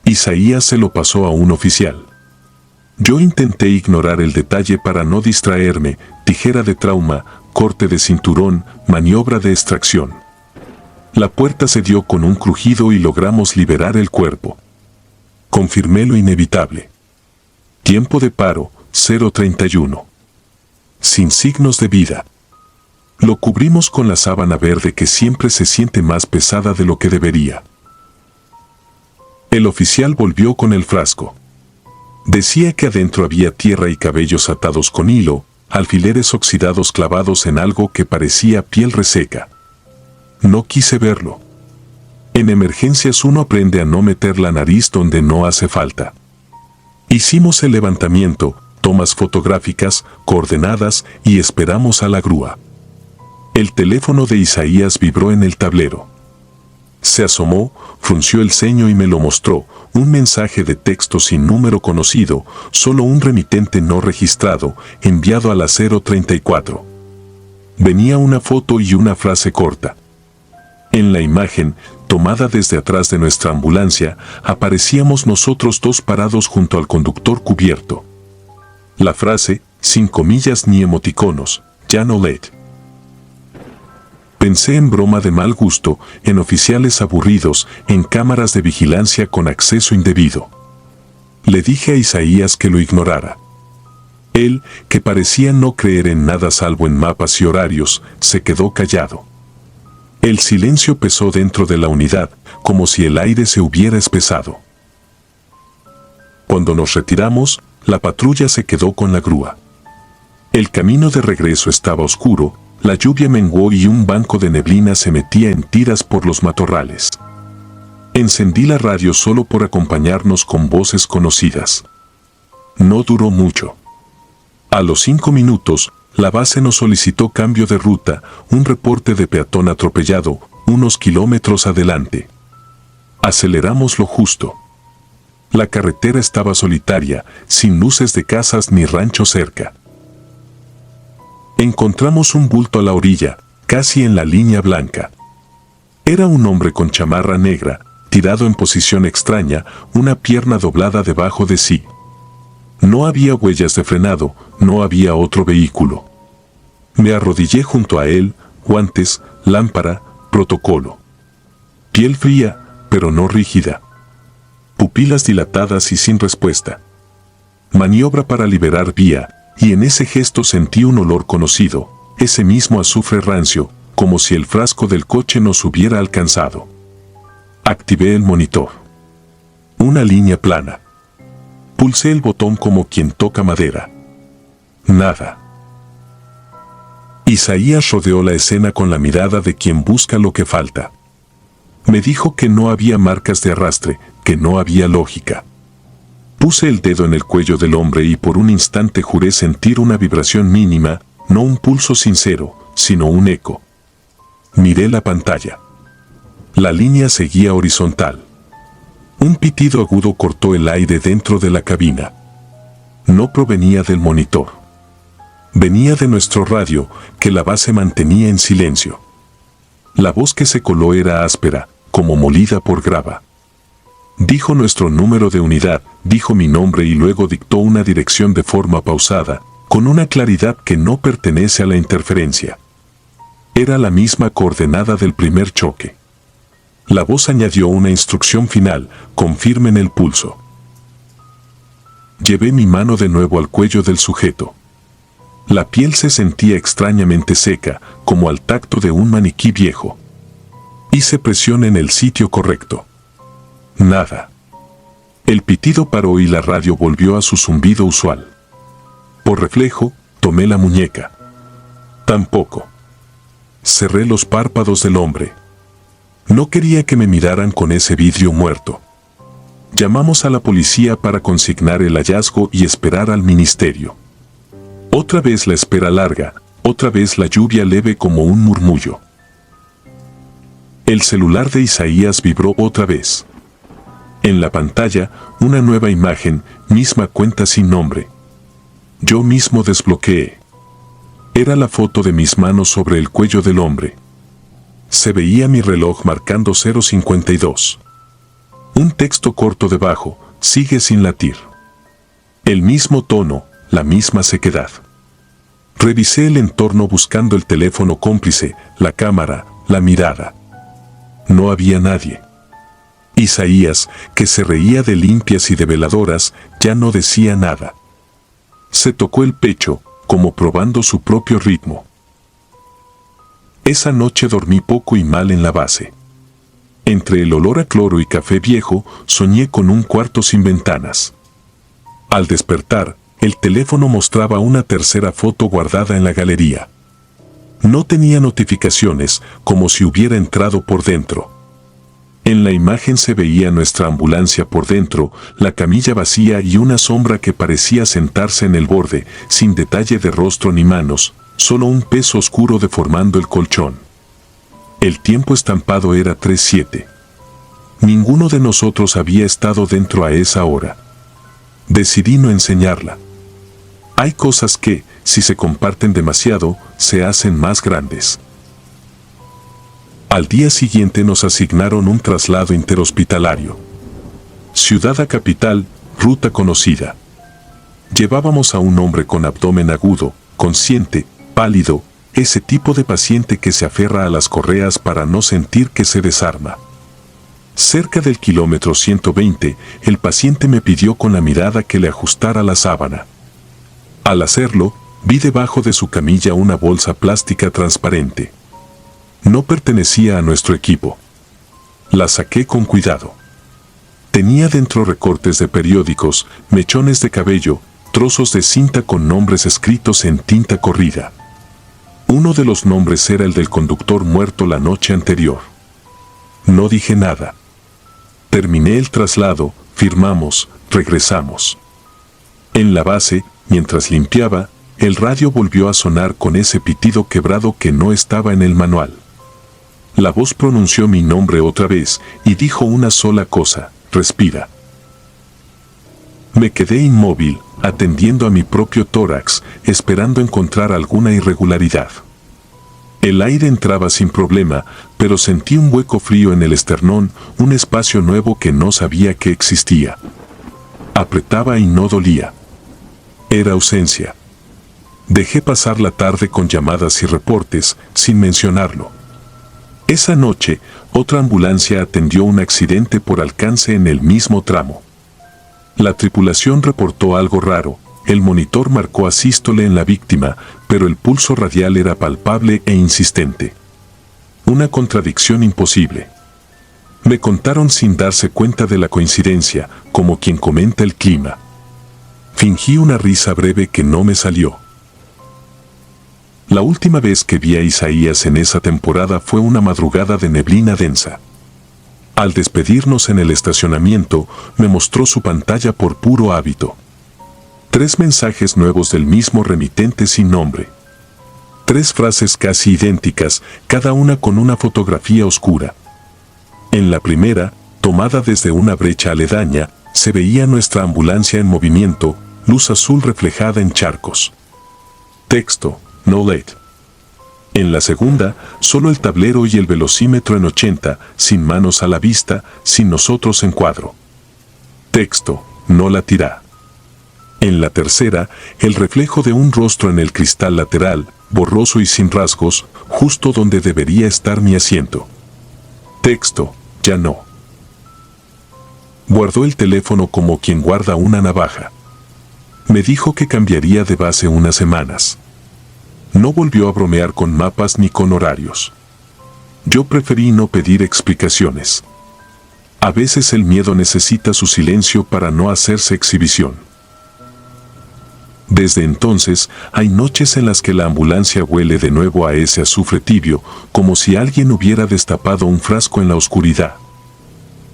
Isaías se lo pasó a un oficial. Yo intenté ignorar el detalle para no distraerme, tijera de trauma, corte de cinturón, maniobra de extracción. La puerta se dio con un crujido y logramos liberar el cuerpo. Confirmé lo inevitable. Tiempo de paro, 0:31. Sin signos de vida. Lo cubrimos con la sábana verde que siempre se siente más pesada de lo que debería. El oficial volvió con el frasco. Decía que adentro había tierra y cabellos atados con hilo, alfileres oxidados clavados en algo que parecía piel reseca. No quise verlo. En emergencias uno aprende a no meter la nariz donde no hace falta. Hicimos el levantamiento, tomas fotográficas, coordenadas y esperamos a la grúa. El teléfono de Isaías vibró en el tablero. Se asomó, frunció el ceño y me lo mostró, un mensaje de texto sin número conocido, solo un remitente no registrado, enviado a la 034. Venía una foto y una frase corta. En la imagen, tomada desde atrás de nuestra ambulancia, aparecíamos nosotros dos parados junto al conductor cubierto. La frase, sin comillas ni emoticonos, ya no let. Pensé en broma de mal gusto, en oficiales aburridos, en cámaras de vigilancia con acceso indebido. Le dije a Isaías que lo ignorara. Él, que parecía no creer en nada salvo en mapas y horarios, se quedó callado. El silencio pesó dentro de la unidad, como si el aire se hubiera espesado. Cuando nos retiramos, la patrulla se quedó con la grúa. El camino de regreso estaba oscuro, la lluvia menguó y un banco de neblina se metía en tiras por los matorrales. Encendí la radio solo por acompañarnos con voces conocidas. No duró mucho. A los 5 minutos, la base nos solicitó cambio de ruta, un reporte de peatón atropellado, unos kilómetros adelante. Aceleramos lo justo. La carretera estaba solitaria, sin luces de casas ni rancho cerca. Encontramos un bulto a la orilla, casi en la línea blanca. Era un hombre con chamarra negra, tirado en posición extraña, una pierna doblada debajo de sí. No había huellas de frenado, no había otro vehículo. Me arrodillé junto a él, guantes, lámpara, protocolo. Piel fría, pero no rígida. Pupilas dilatadas y sin respuesta. Maniobra para liberar vía, y en ese gesto sentí un olor conocido, ese mismo azufre rancio, como si el frasco del coche nos hubiera alcanzado. Activé el monitor. Una línea plana. Pulsé el botón como quien toca madera. Nada. Isaías rodeó la escena con la mirada de quien busca lo que falta. Me dijo que no había marcas de arrastre, que no había lógica. Puse el dedo en el cuello del hombre y por un instante juré sentir una vibración mínima, no un pulso sincero, sino un eco. Miré la pantalla. La línea seguía horizontal. Un pitido agudo cortó el aire dentro de la cabina. No provenía del monitor. Venía de nuestro radio, que la base mantenía en silencio. La voz que se coló era áspera, como molida por grava. Dijo nuestro número de unidad, dijo mi nombre y luego dictó una dirección de forma pausada, con una claridad que no pertenece a la interferencia. Era la misma coordenada del primer choque. La voz añadió una instrucción final, confirmen el pulso. Llevé mi mano de nuevo al cuello del sujeto. La piel se sentía extrañamente seca, como al tacto de un maniquí viejo. Hice presión en el sitio correcto. Nada. El pitido paró y la radio volvió a su zumbido usual. Por reflejo, tomé la muñeca. Tampoco. Cerré los párpados del hombre. No quería que me miraran con ese vidrio muerto. Llamamos a la policía para consignar el hallazgo y esperar al ministerio. Otra vez la espera larga, otra vez la lluvia leve como un murmullo. El celular de Isaías vibró otra vez. En la pantalla, una nueva imagen, misma cuenta sin nombre. Yo mismo desbloqueé. Era la foto de mis manos sobre el cuello del hombre. Se veía mi reloj marcando 0:52. Un texto corto debajo, sigue sin latir. El mismo tono, la misma sequedad. Revisé el entorno buscando el teléfono cómplice, la cámara, la mirada. No había nadie. Isaías, que se reía de limpias y de veladoras, ya no decía nada. Se tocó el pecho, como probando su propio ritmo. Esa noche dormí poco y mal en la base. Entre el olor a cloro y café viejo, soñé con un cuarto sin ventanas. Al despertar, el teléfono mostraba una tercera foto guardada en la galería. No tenía notificaciones, como si hubiera entrado por dentro. En la imagen se veía nuestra ambulancia por dentro, la camilla vacía y una sombra que parecía sentarse en el borde, sin detalle de rostro ni manos, solo un peso oscuro deformando el colchón. El tiempo estampado era 3:07. Ninguno de nosotros había estado dentro a esa hora. Decidí no enseñarla. Hay cosas que, si se comparten demasiado, se hacen más grandes. Al día siguiente nos asignaron un traslado interhospitalario. Ciudad a capital, ruta conocida. Llevábamos a un hombre con abdomen agudo, consciente, pálido, ese tipo de paciente que se aferra a las correas para no sentir que se desarma. Cerca del kilómetro 120, el paciente me pidió con la mirada que le ajustara la sábana. Al hacerlo, vi debajo de su camilla una bolsa plástica transparente. No pertenecía a nuestro equipo. La saqué con cuidado. Tenía dentro recortes de periódicos, mechones de cabello, trozos de cinta con nombres escritos en tinta corrida. Uno de los nombres era el del conductor muerto la noche anterior. No dije nada. Terminé el traslado, firmamos, regresamos. En la base, mientras limpiaba, el radio volvió a sonar con ese pitido quebrado que no estaba en el manual. La voz pronunció mi nombre otra vez y dijo una sola cosa: respira. Me quedé inmóvil, atendiendo a mi propio tórax, esperando encontrar alguna irregularidad. El aire entraba sin problema, pero sentí un hueco frío en el esternón, un espacio nuevo que no sabía que existía. Apretaba y no dolía. Era ausencia. Dejé pasar la tarde con llamadas y reportes, sin mencionarlo. Esa noche, otra ambulancia atendió un accidente por alcance en el mismo tramo. La tripulación reportó algo raro. El monitor marcó asístole en la víctima, pero el pulso radial era palpable e insistente. Una contradicción imposible. Me contaron sin darse cuenta de la coincidencia, como quien comenta el clima. Fingí una risa breve que no me salió. La última vez que vi a Isaías en esa temporada fue una madrugada de neblina densa. Al despedirnos en el estacionamiento, me mostró su pantalla por puro hábito. 3 mensajes nuevos del mismo remitente sin nombre. 3 frases casi idénticas, cada una con una fotografía oscura. En la primera, tomada desde una brecha aledaña, se veía nuestra ambulancia en movimiento, luz azul reflejada en charcos. Texto: no late. En la segunda, solo el tablero y el velocímetro en 80, sin manos a la vista, sin nosotros en cuadro. Texto: no latirá. En la tercera, el reflejo de un rostro en el cristal lateral, borroso y sin rasgos, justo donde debería estar mi asiento. Texto: ya no. Guardó el teléfono como quien guarda una navaja. Me dijo que cambiaría de base unas semanas. No volvió a bromear con mapas ni con horarios. Yo preferí no pedir explicaciones. A veces el miedo necesita su silencio para no hacerse exhibición. Desde entonces, hay noches en las que la ambulancia huele de nuevo a ese azufre tibio, como si alguien hubiera destapado un frasco en la oscuridad.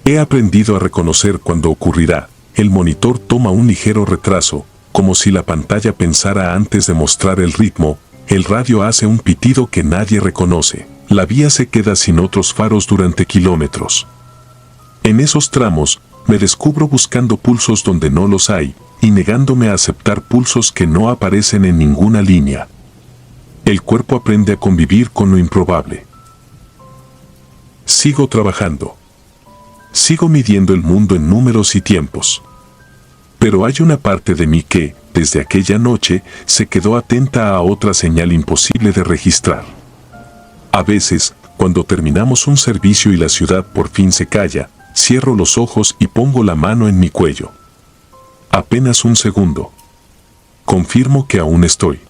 He aprendido a reconocer cuando ocurrirá. El monitor toma un ligero retraso, como si la pantalla pensara antes de mostrar el ritmo. El radio hace un pitido que nadie reconoce. La vía se queda sin otros faros durante kilómetros. En esos tramos, me descubro buscando pulsos donde no los hay, y negándome a aceptar pulsos que no aparecen en ninguna línea. El cuerpo aprende a convivir con lo improbable. Sigo trabajando. Sigo midiendo el mundo en números y tiempos. Pero hay una parte de mí que, desde aquella noche, se quedó atenta a otra señal imposible de registrar. A veces, cuando terminamos un servicio y la ciudad por fin se calla, cierro los ojos y pongo la mano en mi cuello. Apenas un segundo. Confirmo que aún estoy.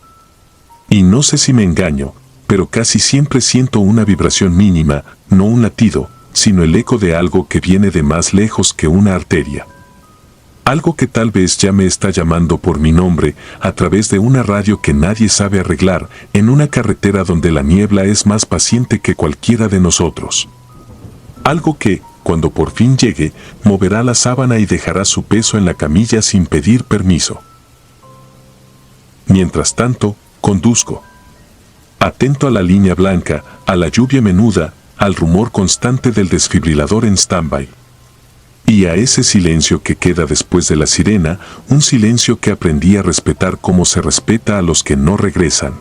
Y no sé si me engaño, pero casi siempre siento una vibración mínima, no un latido, sino el eco de algo que viene de más lejos que una arteria. Algo que tal vez ya me está llamando por mi nombre a través de una radio que nadie sabe arreglar en una carretera donde la niebla es más paciente que cualquiera de nosotros. Algo que, cuando por fin llegue, moverá la sábana y dejará su peso en la camilla sin pedir permiso. Mientras tanto, conduzco. Atento a la línea blanca, a la lluvia menuda, al rumor constante del desfibrilador en stand-by. Y a ese silencio que queda después de la sirena, un silencio que aprendí a respetar como se respeta a los que no regresan.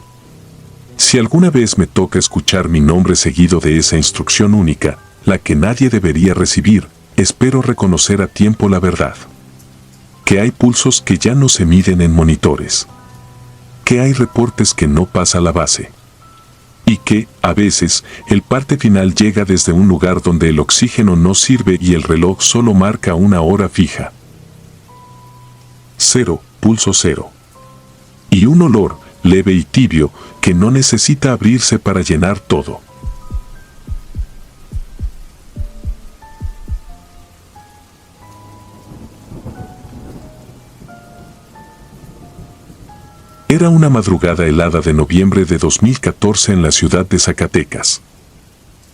Si alguna vez me toca escuchar mi nombre seguido de esa instrucción única, la que nadie debería recibir, espero reconocer a tiempo la verdad. Que hay pulsos que ya no se miden en monitores. Que hay reportes que no pasa la base. Y que, a veces, el parte final llega desde un lugar donde el oxígeno no sirve y el reloj solo marca una hora fija. 0, pulso 0. Y un olor, leve y tibio, que no necesita abrirse para llenar todo. Era una madrugada helada de noviembre de 2014 en la ciudad de Zacatecas.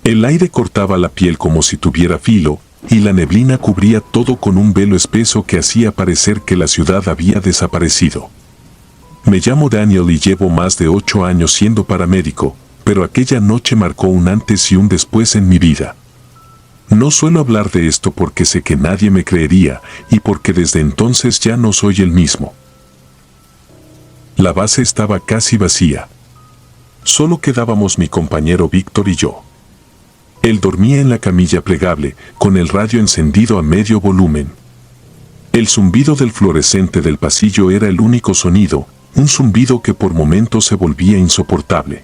El aire cortaba la piel como si tuviera filo, y la neblina cubría todo con un velo espeso que hacía parecer que la ciudad había desaparecido. Me llamo Daniel y llevo más de 8 años siendo paramédico, pero aquella noche marcó un antes y un después en mi vida. No suelo hablar de esto porque sé que nadie me creería, y porque desde entonces ya no soy el mismo. La base estaba casi vacía. Solo quedábamos mi compañero Víctor y yo. Él dormía en la camilla plegable, con el radio encendido a medio volumen. El zumbido del fluorescente del pasillo era el único sonido, un zumbido que por momentos se volvía insoportable.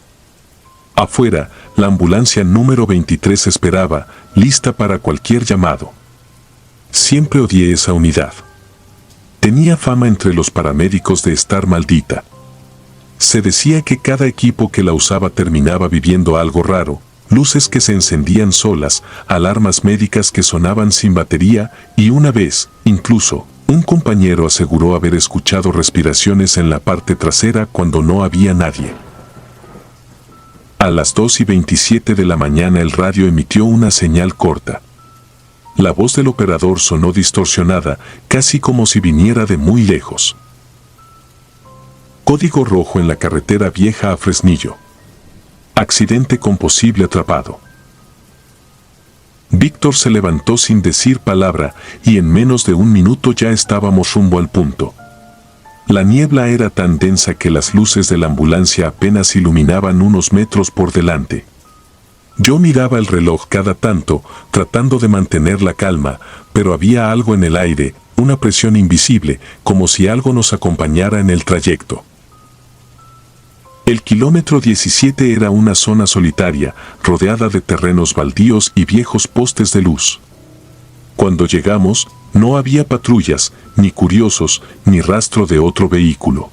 Afuera, la ambulancia número 23 esperaba, lista para cualquier llamado. Siempre odié esa unidad. Tenía fama entre los paramédicos de estar maldita. Se decía que cada equipo que la usaba terminaba viviendo algo raro, luces que se encendían solas, alarmas médicas que sonaban sin batería, y una vez, incluso, un compañero aseguró haber escuchado respiraciones en la parte trasera cuando no había nadie. A las 2:27 de la mañana el radio emitió una señal corta. La voz del operador sonó distorsionada, casi como si viniera de muy lejos. Código rojo en la carretera vieja a Fresnillo. Accidente con posible atrapado. Víctor se levantó sin decir palabra y en menos de un minuto ya estábamos rumbo al punto. La niebla era tan densa que las luces de la ambulancia apenas iluminaban unos metros por delante. Yo miraba el reloj cada tanto, tratando de mantener la calma, pero había algo en el aire, una presión invisible, como si algo nos acompañara en el trayecto. El kilómetro 17 era una zona solitaria, rodeada de terrenos baldíos y viejos postes de luz. Cuando llegamos, no había patrullas, ni curiosos, ni rastro de otro vehículo.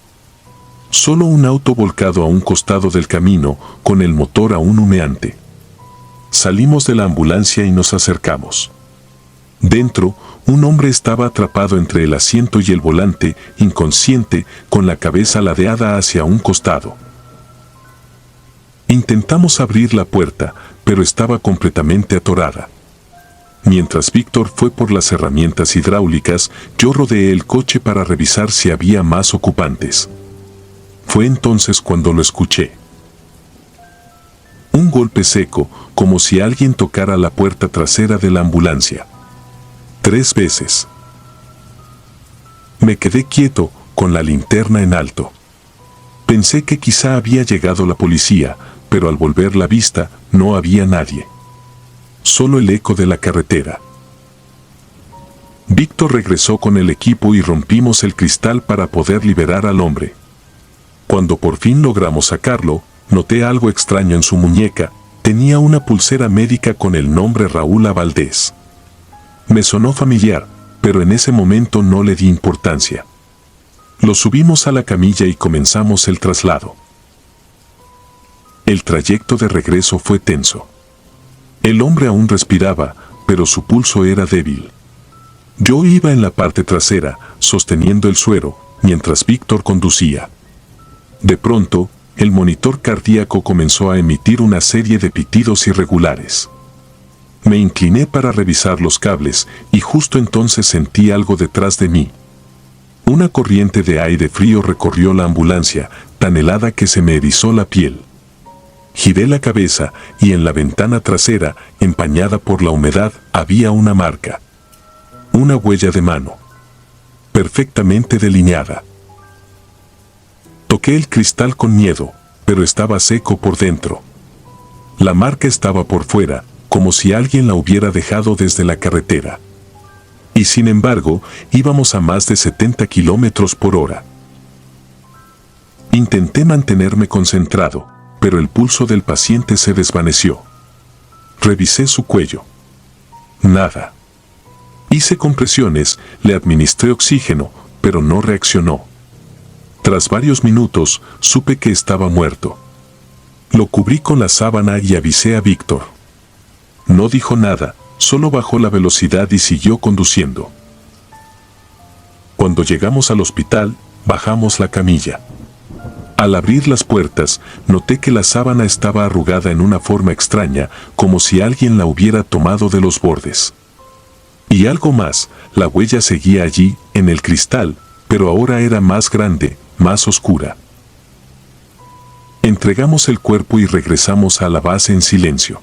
Solo un auto volcado a un costado del camino, con el motor aún humeante. Salimos de la ambulancia y nos acercamos. Dentro, un hombre estaba atrapado entre el asiento y el volante, inconsciente, con la cabeza ladeada hacia un costado. Intentamos abrir la puerta, pero estaba completamente atorada. Mientras Víctor fue por las herramientas hidráulicas, yo rodeé el coche para revisar si había más ocupantes. Fue entonces cuando lo escuché. Un golpe seco, como si alguien tocara la puerta trasera de la ambulancia. 3 veces. Me quedé quieto, con la linterna en alto. Pensé que quizá había llegado la policía, pero al volver la vista, no había nadie. Solo el eco de la carretera. Víctor regresó con el equipo y rompimos el cristal para poder liberar al hombre. Cuando por fin logramos sacarlo, noté algo extraño en su muñeca. Tenía una pulsera médica con el nombre Raúl Valdés. Me sonó familiar, pero en ese momento no le di importancia. Lo subimos a la camilla y comenzamos el traslado. El trayecto de regreso fue tenso. El hombre aún respiraba, pero su pulso era débil. Yo iba en la parte trasera, sosteniendo el suero, mientras Víctor conducía. De pronto, el monitor cardíaco comenzó a emitir una serie de pitidos irregulares. Me incliné para revisar los cables y justo entonces sentí algo detrás de mí. Una corriente de aire frío recorrió la ambulancia, tan helada que se me erizó la piel. Giré la cabeza y en la ventana trasera, empañada por la humedad, había una marca. Una huella de mano. Perfectamente delineada. Toqué el cristal con miedo, pero estaba seco por dentro. La marca estaba por fuera, como si alguien la hubiera dejado desde la carretera. Y sin embargo, íbamos a más de 70 kilómetros por hora. Intenté mantenerme concentrado, pero el pulso del paciente se desvaneció. Revisé su cuello. Nada. Hice compresiones, le administré oxígeno, pero no reaccionó. Tras varios minutos, supe que estaba muerto. Lo cubrí con la sábana y avisé a Víctor. No dijo nada, solo bajó la velocidad y siguió conduciendo. Cuando llegamos al hospital, bajamos la camilla. Al abrir las puertas, noté que la sábana estaba arrugada en una forma extraña, como si alguien la hubiera tomado de los bordes. Y algo más, la huella seguía allí, en el cristal, pero ahora era más grande, más oscura. Entregamos el cuerpo y regresamos a la base en silencio.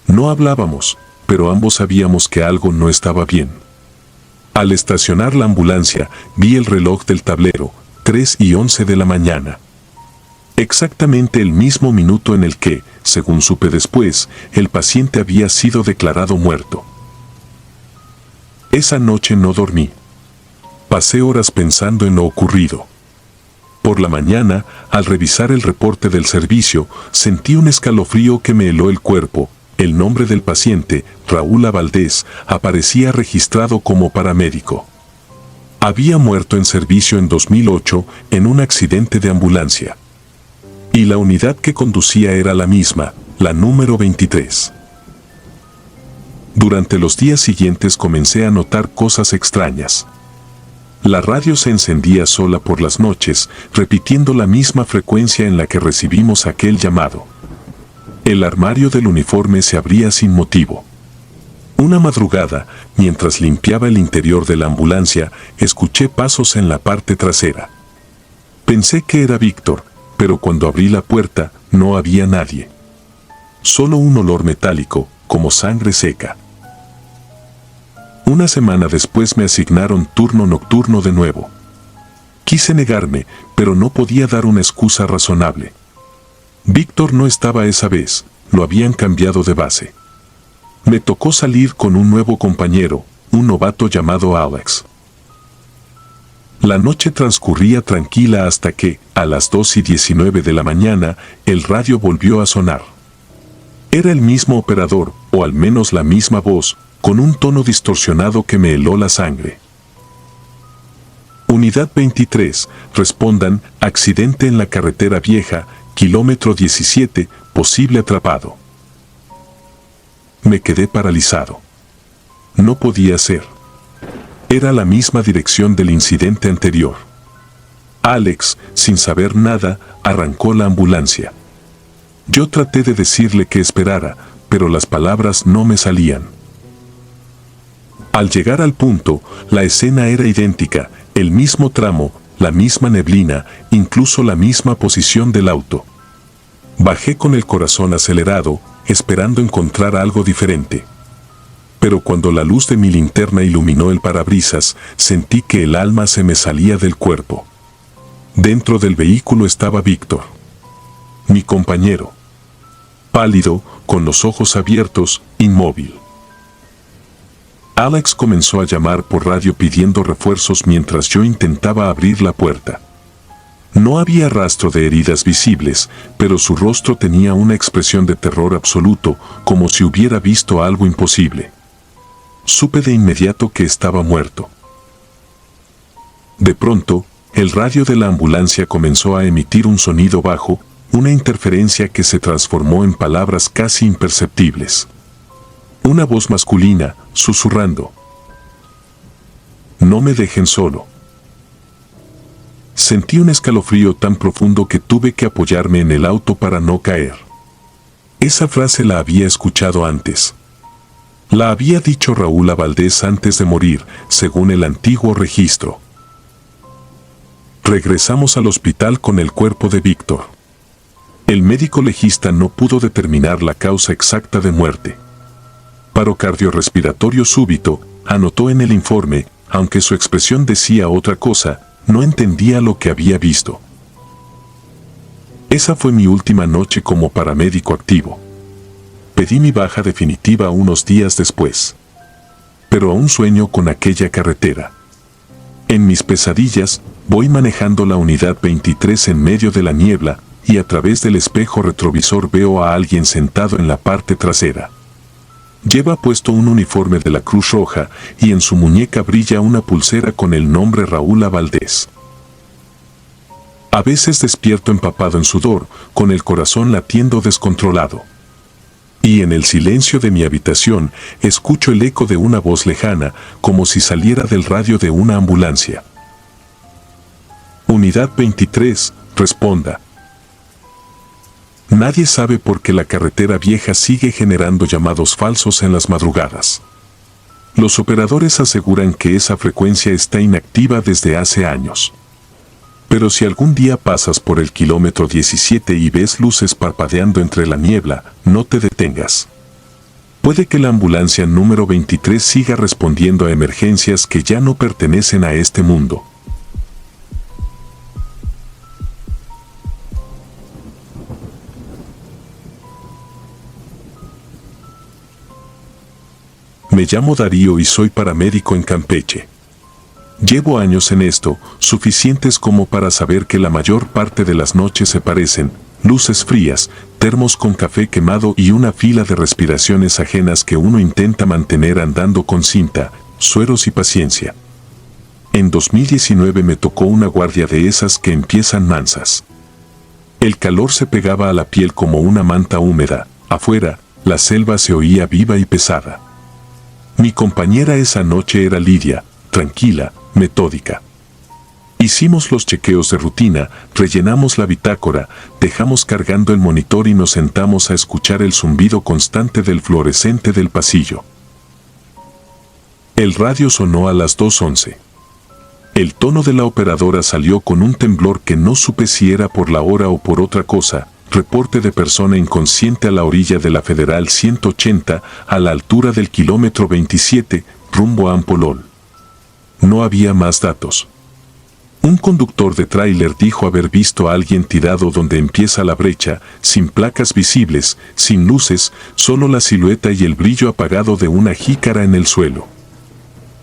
No hablábamos, pero ambos sabíamos que algo no estaba bien. Al estacionar la ambulancia, vi el reloj del tablero, 3:11 de la mañana. Exactamente el mismo minuto en el que, según supe después, el paciente había sido declarado muerto. Esa noche no dormí. Pasé horas pensando en lo ocurrido. Por la mañana, al revisar el reporte del servicio, sentí un escalofrío que me heló el cuerpo. El nombre del paciente, Raúl Valdés, aparecía registrado como paramédico. Había muerto en servicio en 2008 en un accidente de ambulancia. Y la unidad que conducía era la misma, la número 23. Durante los días siguientes comencé a notar cosas extrañas. La radio se encendía sola por las noches, repitiendo la misma frecuencia en la que recibimos aquel llamado. El armario del uniforme se abría sin motivo. Una madrugada, mientras limpiaba el interior de la ambulancia, escuché pasos en la parte trasera. Pensé que era Víctor, pero cuando abrí la puerta, no había nadie. Solo un olor metálico, como sangre seca. Una semana después me asignaron turno nocturno de nuevo. Quise negarme, pero no podía dar una excusa razonable. Víctor no estaba esa vez, lo habían cambiado de base. Me tocó salir con un nuevo compañero, un novato llamado Alex. La noche transcurría tranquila hasta que, a las 2:19 de la mañana, el radio volvió a sonar. Era el mismo operador, o al menos la misma voz, con un tono distorsionado que me heló la sangre. Unidad 23, respondan, accidente en la carretera vieja, kilómetro 17, posible atrapado. Me quedé paralizado. No podía ser. Era la misma dirección del incidente anterior. Alex, sin saber nada, arrancó la ambulancia. Yo traté de decirle que esperara, pero las palabras no me salían. Al llegar al punto, la escena era idéntica, el mismo tramo, la misma neblina, incluso la misma posición del auto. Bajé con el corazón acelerado, esperando encontrar algo diferente. Pero cuando la luz de mi linterna iluminó el parabrisas, sentí que el alma se me salía del cuerpo. Dentro del vehículo estaba Víctor, mi compañero. Pálido, con los ojos abiertos, inmóvil. Alex comenzó a llamar por radio pidiendo refuerzos mientras yo intentaba abrir la puerta. No había rastro de heridas visibles, pero su rostro tenía una expresión de terror absoluto, como si hubiera visto algo imposible. Supe de inmediato que estaba muerto. De pronto, el radio de la ambulancia comenzó a emitir un sonido bajo, una interferencia que se transformó en palabras casi imperceptibles. Una voz masculina, susurrando. no me dejen solo. Sentí un escalofrío tan profundo que tuve que apoyarme en el auto para no caer. Esa frase la había escuchado antes. La había dicho Raúl a Valdés antes de morir, según el antiguo registro. Regresamos al hospital con el cuerpo de Víctor. El médico legista no pudo determinar la causa exacta de muerte. Paro cardiorrespiratorio súbito, anotó en el informe, aunque su expresión decía otra cosa, no entendía lo que había visto. Esa fue mi última noche como paramédico activo. Pedí mi baja definitiva unos días después. Pero aún sueño con aquella carretera. En mis pesadillas, voy manejando la unidad 23 en medio de la niebla, y a través del espejo retrovisor veo a alguien sentado en la parte trasera. Lleva puesto un uniforme de la Cruz Roja y en su muñeca brilla una pulsera con el nombre Raúl A. Valdés. A veces despierto empapado en sudor, con el corazón latiendo descontrolado. Y en el silencio de mi habitación escucho el eco de una voz lejana, como si saliera del radio de una ambulancia. Unidad 23, responda. Nadie sabe por qué la carretera vieja sigue generando llamados falsos en las madrugadas. Los operadores aseguran que esa frecuencia está inactiva desde hace años. Pero si algún día pasas por el kilómetro 17 y ves luces parpadeando entre la niebla, no te detengas. Puede que la ambulancia número 23 siga respondiendo a emergencias que ya no pertenecen a este mundo. Me llamo Darío y soy paramédico en Campeche. Llevo años en esto, suficientes como para saber que la mayor parte de las noches se parecen, luces frías, termos con café quemado y una fila de respiraciones ajenas que uno intenta mantener andando con cinta, sueros y paciencia. En 2019 me tocó una guardia de esas que empiezan mansas. El calor se pegaba a la piel como una manta húmeda, afuera, la selva se oía viva y pesada. Mi compañera esa noche era Lidia, tranquila, metódica. Hicimos los chequeos de rutina, rellenamos la bitácora, dejamos cargando el monitor y nos sentamos a escuchar el zumbido constante del fluorescente del pasillo. El radio sonó a las 2:11. El tono de la operadora salió con un temblor que no supe si era por la hora o por otra cosa. Reporte de persona inconsciente a la orilla de la Federal 180, a la altura del kilómetro 27, rumbo a Ampolol. No había más datos. Un conductor de tráiler dijo haber visto a alguien tirado donde empieza la brecha, sin placas visibles, sin luces, solo la silueta y el brillo apagado de una jícara en el suelo.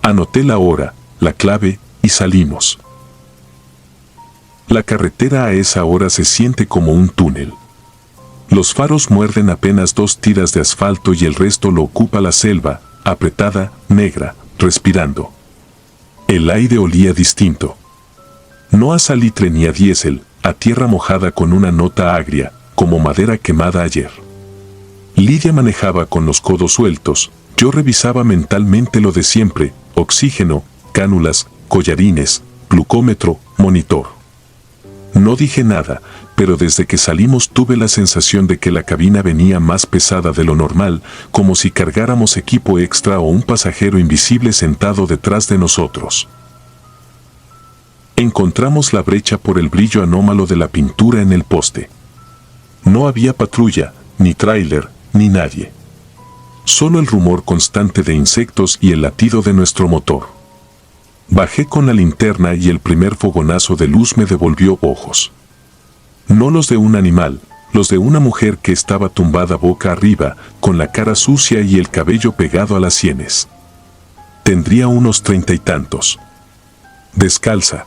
Anoté la hora, la clave, y salimos. La carretera a esa hora se siente como un túnel. Los faros muerden apenas 2 tiras de asfalto y el resto lo ocupa la selva, apretada, negra, respirando. El aire olía distinto. No a salitre ni a diésel, a tierra mojada con una nota agria, como madera quemada ayer. Lidia manejaba con los codos sueltos, yo revisaba mentalmente lo de siempre, oxígeno, cánulas, collarines, glucómetro, monitor. No dije nada, pero desde que salimos tuve la sensación de que la cabina venía más pesada de lo normal, como si cargáramos equipo extra o un pasajero invisible sentado detrás de nosotros. Encontramos la brecha por el brillo anómalo de la pintura en el poste. No había patrulla, ni tráiler, ni nadie. Solo el rumor constante de insectos y el latido de nuestro motor. Bajé con la linterna y el primer fogonazo de luz me devolvió ojos. No los de un animal, los de una mujer que estaba tumbada boca arriba, con la cara sucia y el cabello pegado a las sienes. Tendría unos 30 y tantos. Descalza.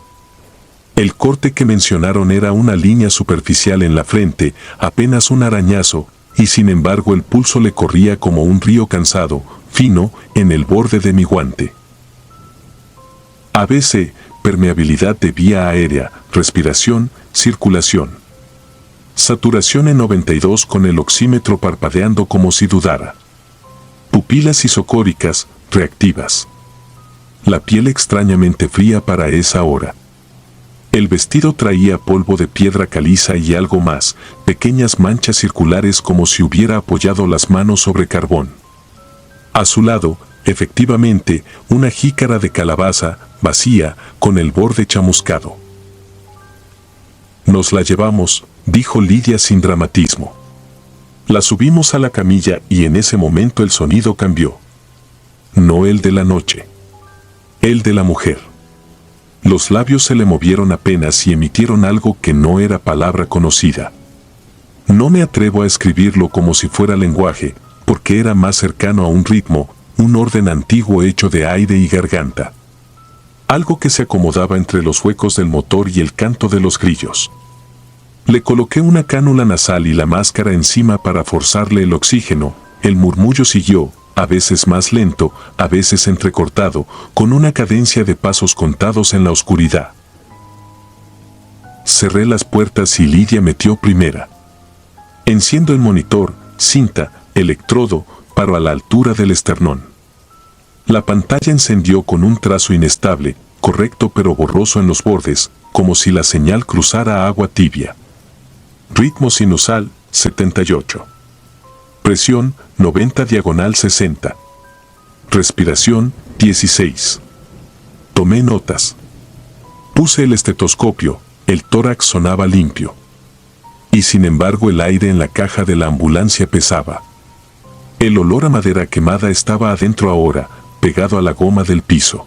El corte que mencionaron era una línea superficial en la frente, apenas un arañazo, y sin embargo el pulso le corría como un río cansado, fino, en el borde de mi guante. ABC, permeabilidad de vía aérea, respiración, circulación. Saturación en 92 con el oxímetro parpadeando como si dudara. Pupilas isocóricas, reactivas. la piel extrañamente fría para esa hora. El vestido traía polvo de piedra caliza y algo más, pequeñas manchas circulares como si hubiera apoyado las manos sobre carbón. A su lado, efectivamente, una jícara de calabaza, vacía, con el borde chamuscado. Nos la llevamos, dijo Lidia sin dramatismo. La subimos a la camilla y en ese momento el sonido cambió. No el de la noche. El de la mujer. Los labios se le movieron apenas y emitieron algo que no era palabra conocida. No me atrevo a escribirlo como si fuera lenguaje, porque era más cercano a un ritmo, un orden antiguo hecho de aire y garganta. Algo que se acomodaba entre los huecos del motor y el canto de los grillos. Le coloqué una cánula nasal y la máscara encima para forzarle el oxígeno. El murmullo siguió, a veces más lento, a veces entrecortado, con una cadencia de pasos contados en la oscuridad. Cerré las puertas y Lidia metió primera. Enciendo el monitor, cinta, electrodo, paro a la altura del esternón. La pantalla encendió con un trazo inestable, correcto pero borroso en los bordes, como si la señal cruzara agua tibia. Ritmo sinusal, 78. Presión, 90/60. Respiración, 16. Tomé notas. Puse el estetoscopio, el tórax sonaba limpio. Y sin embargo el aire en la caja de la ambulancia pesaba. El olor a madera quemada estaba adentro ahora, pegado a la goma del piso.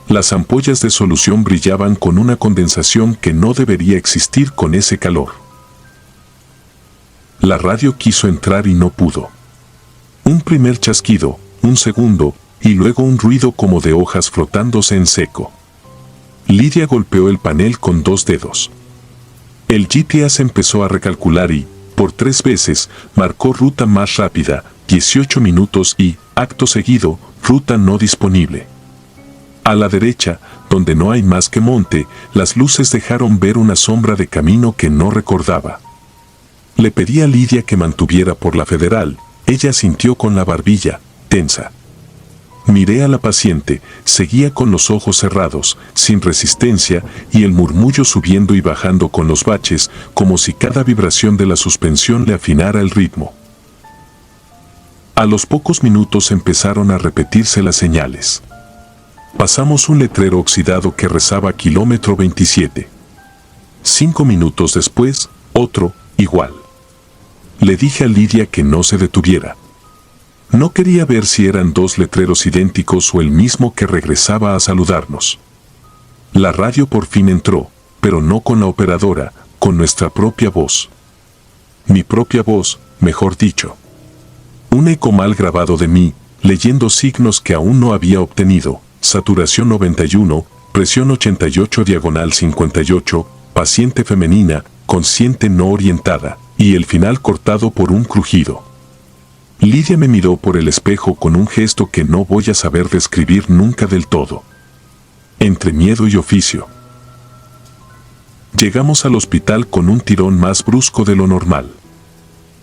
Las ampollas de solución brillaban con una condensación que no debería existir con ese calor. La radio quiso entrar y no pudo. Un primer chasquido, un segundo, y luego un ruido como de hojas frotándose en seco. Lidia golpeó el panel con 2 dedos. El GPS empezó a recalcular y, por 3 veces, marcó ruta más rápida, 18 minutos y, acto seguido, ruta no disponible. A la derecha, donde no hay más que monte, las luces dejaron ver una sombra de camino que no recordaba. Le pedí a Lidia que mantuviera por la Federal, ella sintió con la barbilla, tensa. Miré a la paciente, seguía con los ojos cerrados, sin resistencia, y el murmullo subiendo y bajando con los baches, como si cada vibración de la suspensión le afinara el ritmo. A los pocos minutos empezaron a repetirse las señales. Pasamos un letrero oxidado que rezaba kilómetro 27. 5 minutos después, otro, igual. Le dije a Lidia que no se detuviera. No quería ver si eran 2 letreros idénticos o el mismo que regresaba a saludarnos. La radio por fin entró, pero no con la operadora, con nuestra propia voz. Mi propia voz, mejor dicho. Un eco mal grabado de mí, leyendo signos que aún no había obtenido, saturación 91, presión 88/58, paciente femenina, consciente no orientada, y el final cortado por un crujido. Lidia me miró por el espejo con un gesto que no voy a saber describir nunca del todo. Entre miedo y oficio. Llegamos al hospital con un tirón más brusco de lo normal.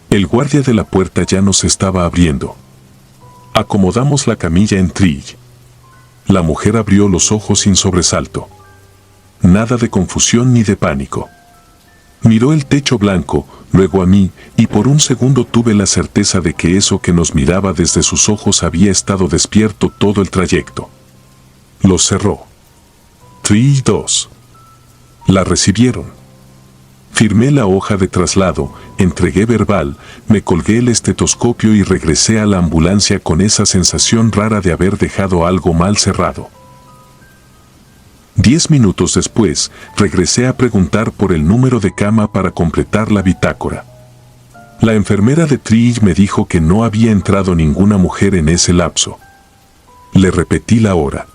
El guardia de la puerta ya nos estaba abriendo. Acomodamos la camilla en trill. La mujer abrió los ojos sin sobresalto. Nada de confusión ni de pánico. Miró el techo blanco, luego a mí, y por un segundo tuve la certeza de que eso que nos miraba desde sus ojos había estado despierto todo el trayecto. Los cerró. Trill 2. La recibieron. Firmé la hoja de traslado, entregué verbal, me colgué el estetoscopio y regresé a la ambulancia con esa sensación rara de haber dejado algo mal cerrado. 10 minutos después, regresé a preguntar por el número de cama para completar la bitácora. La enfermera de Trill me dijo que no había entrado ninguna mujer en ese lapso. Le repetí la hora.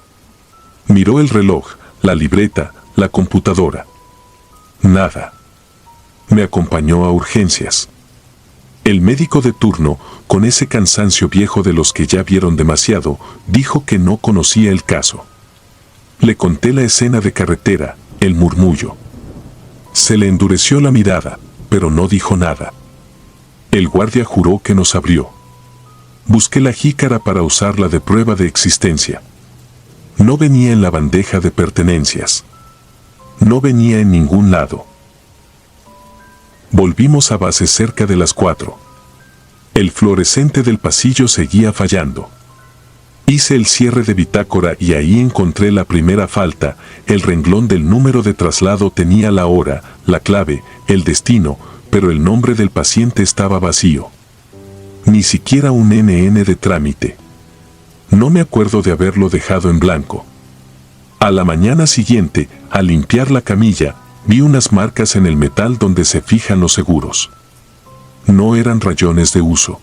Miró el reloj, la libreta, la computadora. Nada. Me acompañó a urgencias. El médico de turno, con ese cansancio viejo de los que ya vieron demasiado, dijo que no conocía el caso. Le conté la escena de carretera, el murmullo. Se le endureció la mirada, pero no dijo nada. El guardia juró que nos abrió. Busqué la jícara para usarla de prueba de existencia. No venía en la bandeja de pertenencias. No venía en ningún lado. Volvimos a base cerca de las 4. El fluorescente del pasillo seguía fallando. Hice el cierre de bitácora y ahí encontré la primera falta. El renglón del número de traslado tenía la hora, la clave, el destino, pero el nombre del paciente estaba vacío. Ni siquiera un NN de trámite. No me acuerdo de haberlo dejado en blanco. A la mañana siguiente, al limpiar la camilla, vi unas marcas en el metal donde se fijan los seguros. No eran rayones de uso.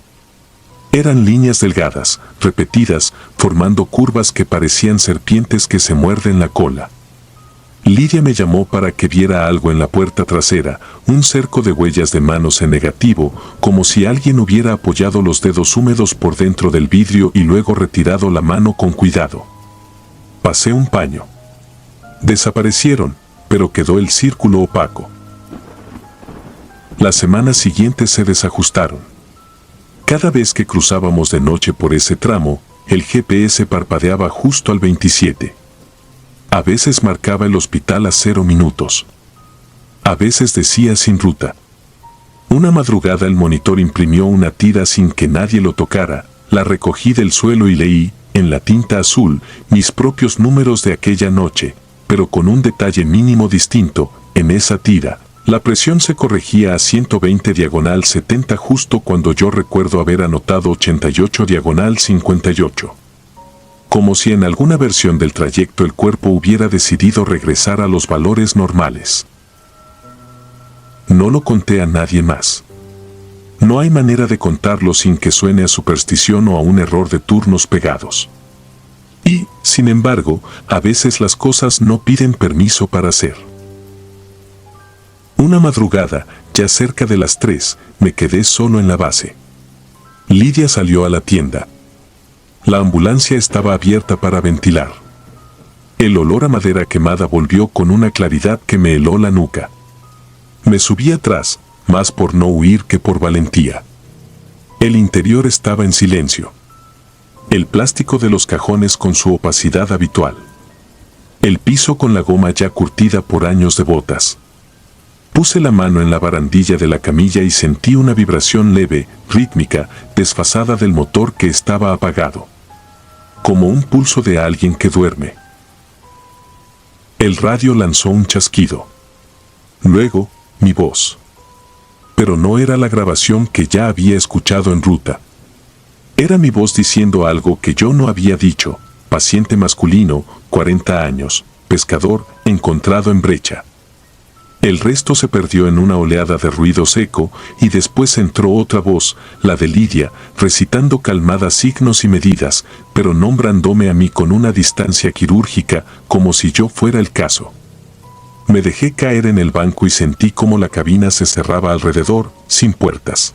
Eran líneas delgadas, repetidas, formando curvas que parecían serpientes que se muerden la cola. Lidia me llamó para que viera algo en la puerta trasera, un cerco de huellas de manos en negativo, como si alguien hubiera apoyado los dedos húmedos por dentro del vidrio y luego retirado la mano con cuidado. Pasé un paño. Desaparecieron, pero quedó el círculo opaco. Las semanas siguientes se desajustaron. Cada vez que cruzábamos de noche por ese tramo, el GPS parpadeaba justo al 27. A veces marcaba el hospital a 0 minutos. A veces decía sin ruta. Una madrugada el monitor imprimió una tira sin que nadie lo tocara, la recogí del suelo y leí, en la tinta azul, mis propios números de aquella noche, pero con un detalle mínimo distinto. En esa tira, la presión se corregía a 120 diagonal 70 justo cuando yo recuerdo haber anotado 88 diagonal 58. Como si en alguna versión del trayecto el cuerpo hubiera decidido regresar a los valores normales. No lo conté a nadie más. No hay manera de contarlo sin que suene a superstición o a un error de turnos pegados. Y, sin embargo, a veces las cosas no piden permiso para ser. Una madrugada, ya cerca de las 3, me quedé solo en la base. Lidia salió a la tienda. La ambulancia estaba abierta para ventilar. El olor a madera quemada volvió con una claridad que me heló la nuca. Me subí atrás, más por no huir que por valentía. El interior estaba en silencio. El plástico de los cajones con su opacidad habitual. El piso con la goma ya curtida por años de botas. Puse la mano en la barandilla de la camilla y sentí una vibración leve, rítmica, desfasada del motor que estaba apagado. Como un pulso de alguien que duerme. El radio lanzó un chasquido. Luego, mi voz. Pero no era la grabación que ya había escuchado en ruta. Era mi voz diciendo algo que yo no había dicho. Paciente masculino, 40 años, pescador, encontrado en brecha. El resto se perdió en una oleada de ruido seco y después entró otra voz, la de Lidia, recitando calmadas signos y medidas, pero nombrándome a mí con una distancia quirúrgica, como si yo fuera el caso. Me dejé caer en el banco y sentí como la cabina se cerraba alrededor, sin puertas.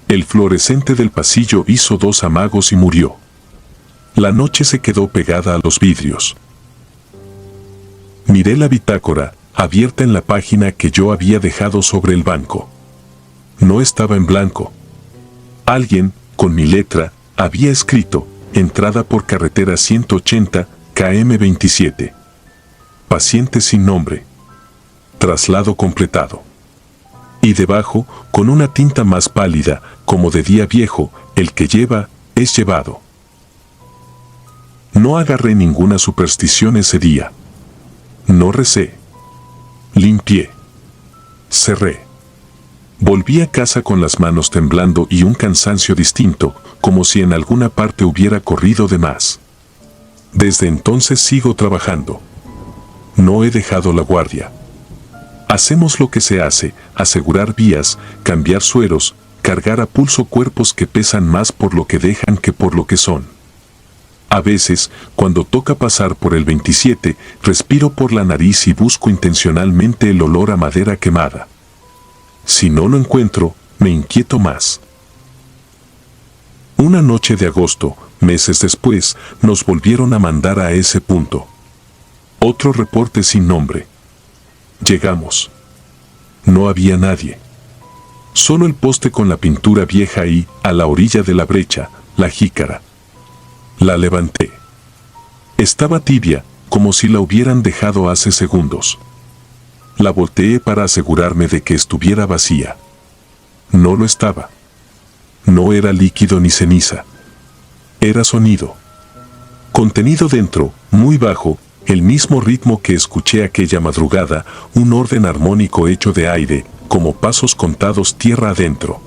El fluorescente del pasillo hizo 2 amagos y murió. La noche se quedó pegada a los vidrios. Miré la bitácora, abierta en la página que yo había dejado sobre el banco. No estaba en blanco. Alguien, con mi letra, había escrito, entrada por carretera 180, KM 27. Paciente sin nombre. Traslado completado. Y debajo, con una tinta más pálida, como de día viejo, el que lleva, es llevado. No agarré ninguna superstición ese día. No recé. Limpié. Cerré. Volví a casa con las manos temblando y un cansancio distinto, como si en alguna parte hubiera corrido de más. Desde entonces sigo trabajando. No he dejado la guardia. Hacemos lo que se hace, asegurar vías, cambiar sueros, cargar a pulso cuerpos que pesan más por lo que dejan que por lo que son. A veces, cuando toca pasar por el 27, respiro por la nariz y busco intencionalmente el olor a madera quemada. Si no lo encuentro, me inquieto más. Una noche de agosto, meses después, nos volvieron a mandar a ese punto. Otro reporte sin nombre. Llegamos. No había nadie. Solo el poste con la pintura vieja y, a la orilla de la brecha, la jícara. La levanté. Estaba tibia, como si la hubieran dejado hace segundos. La volteé para asegurarme de que estuviera vacía. No lo estaba. No era líquido ni ceniza. Era sonido. Contenido dentro, muy bajo, el mismo ritmo que escuché aquella madrugada, un orden armónico hecho de aire, como pasos contados tierra adentro.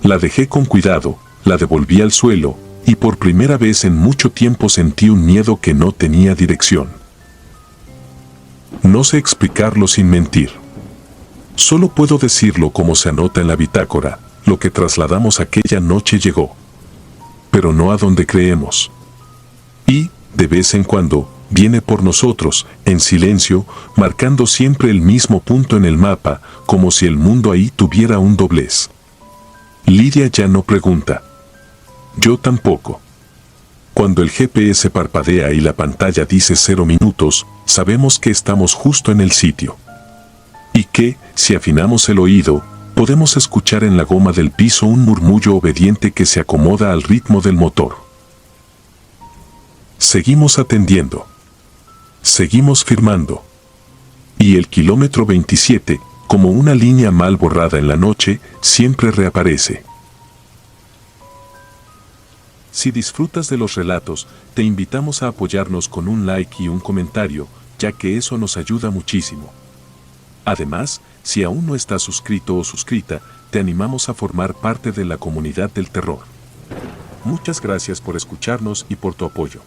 La dejé con cuidado, la devolví al suelo, y por primera vez en mucho tiempo sentí un miedo que no tenía dirección. No sé explicarlo sin mentir. Solo puedo decirlo como se anota en la bitácora, lo que trasladamos aquella noche llegó. Pero no a donde creemos. Y, de vez en cuando, viene por nosotros, en silencio, marcando siempre el mismo punto en el mapa, como si el mundo ahí tuviera un doblez. Lidia ya no pregunta. Yo tampoco. Cuando el GPS parpadea y la pantalla dice 0 minutos, sabemos que estamos justo en el sitio. Y que, si afinamos el oído, podemos escuchar en la goma del piso un murmullo obediente que se acomoda al ritmo del motor. Seguimos atendiendo. Seguimos firmando. Y el kilómetro 27, como una línea mal borrada en la noche, siempre reaparece. Si disfrutas de los relatos, te invitamos a apoyarnos con un like y un comentario, ya que eso nos ayuda muchísimo. Además, si aún no estás suscrito o suscrita, te animamos a formar parte de la comunidad del terror. Muchas gracias por escucharnos y por tu apoyo.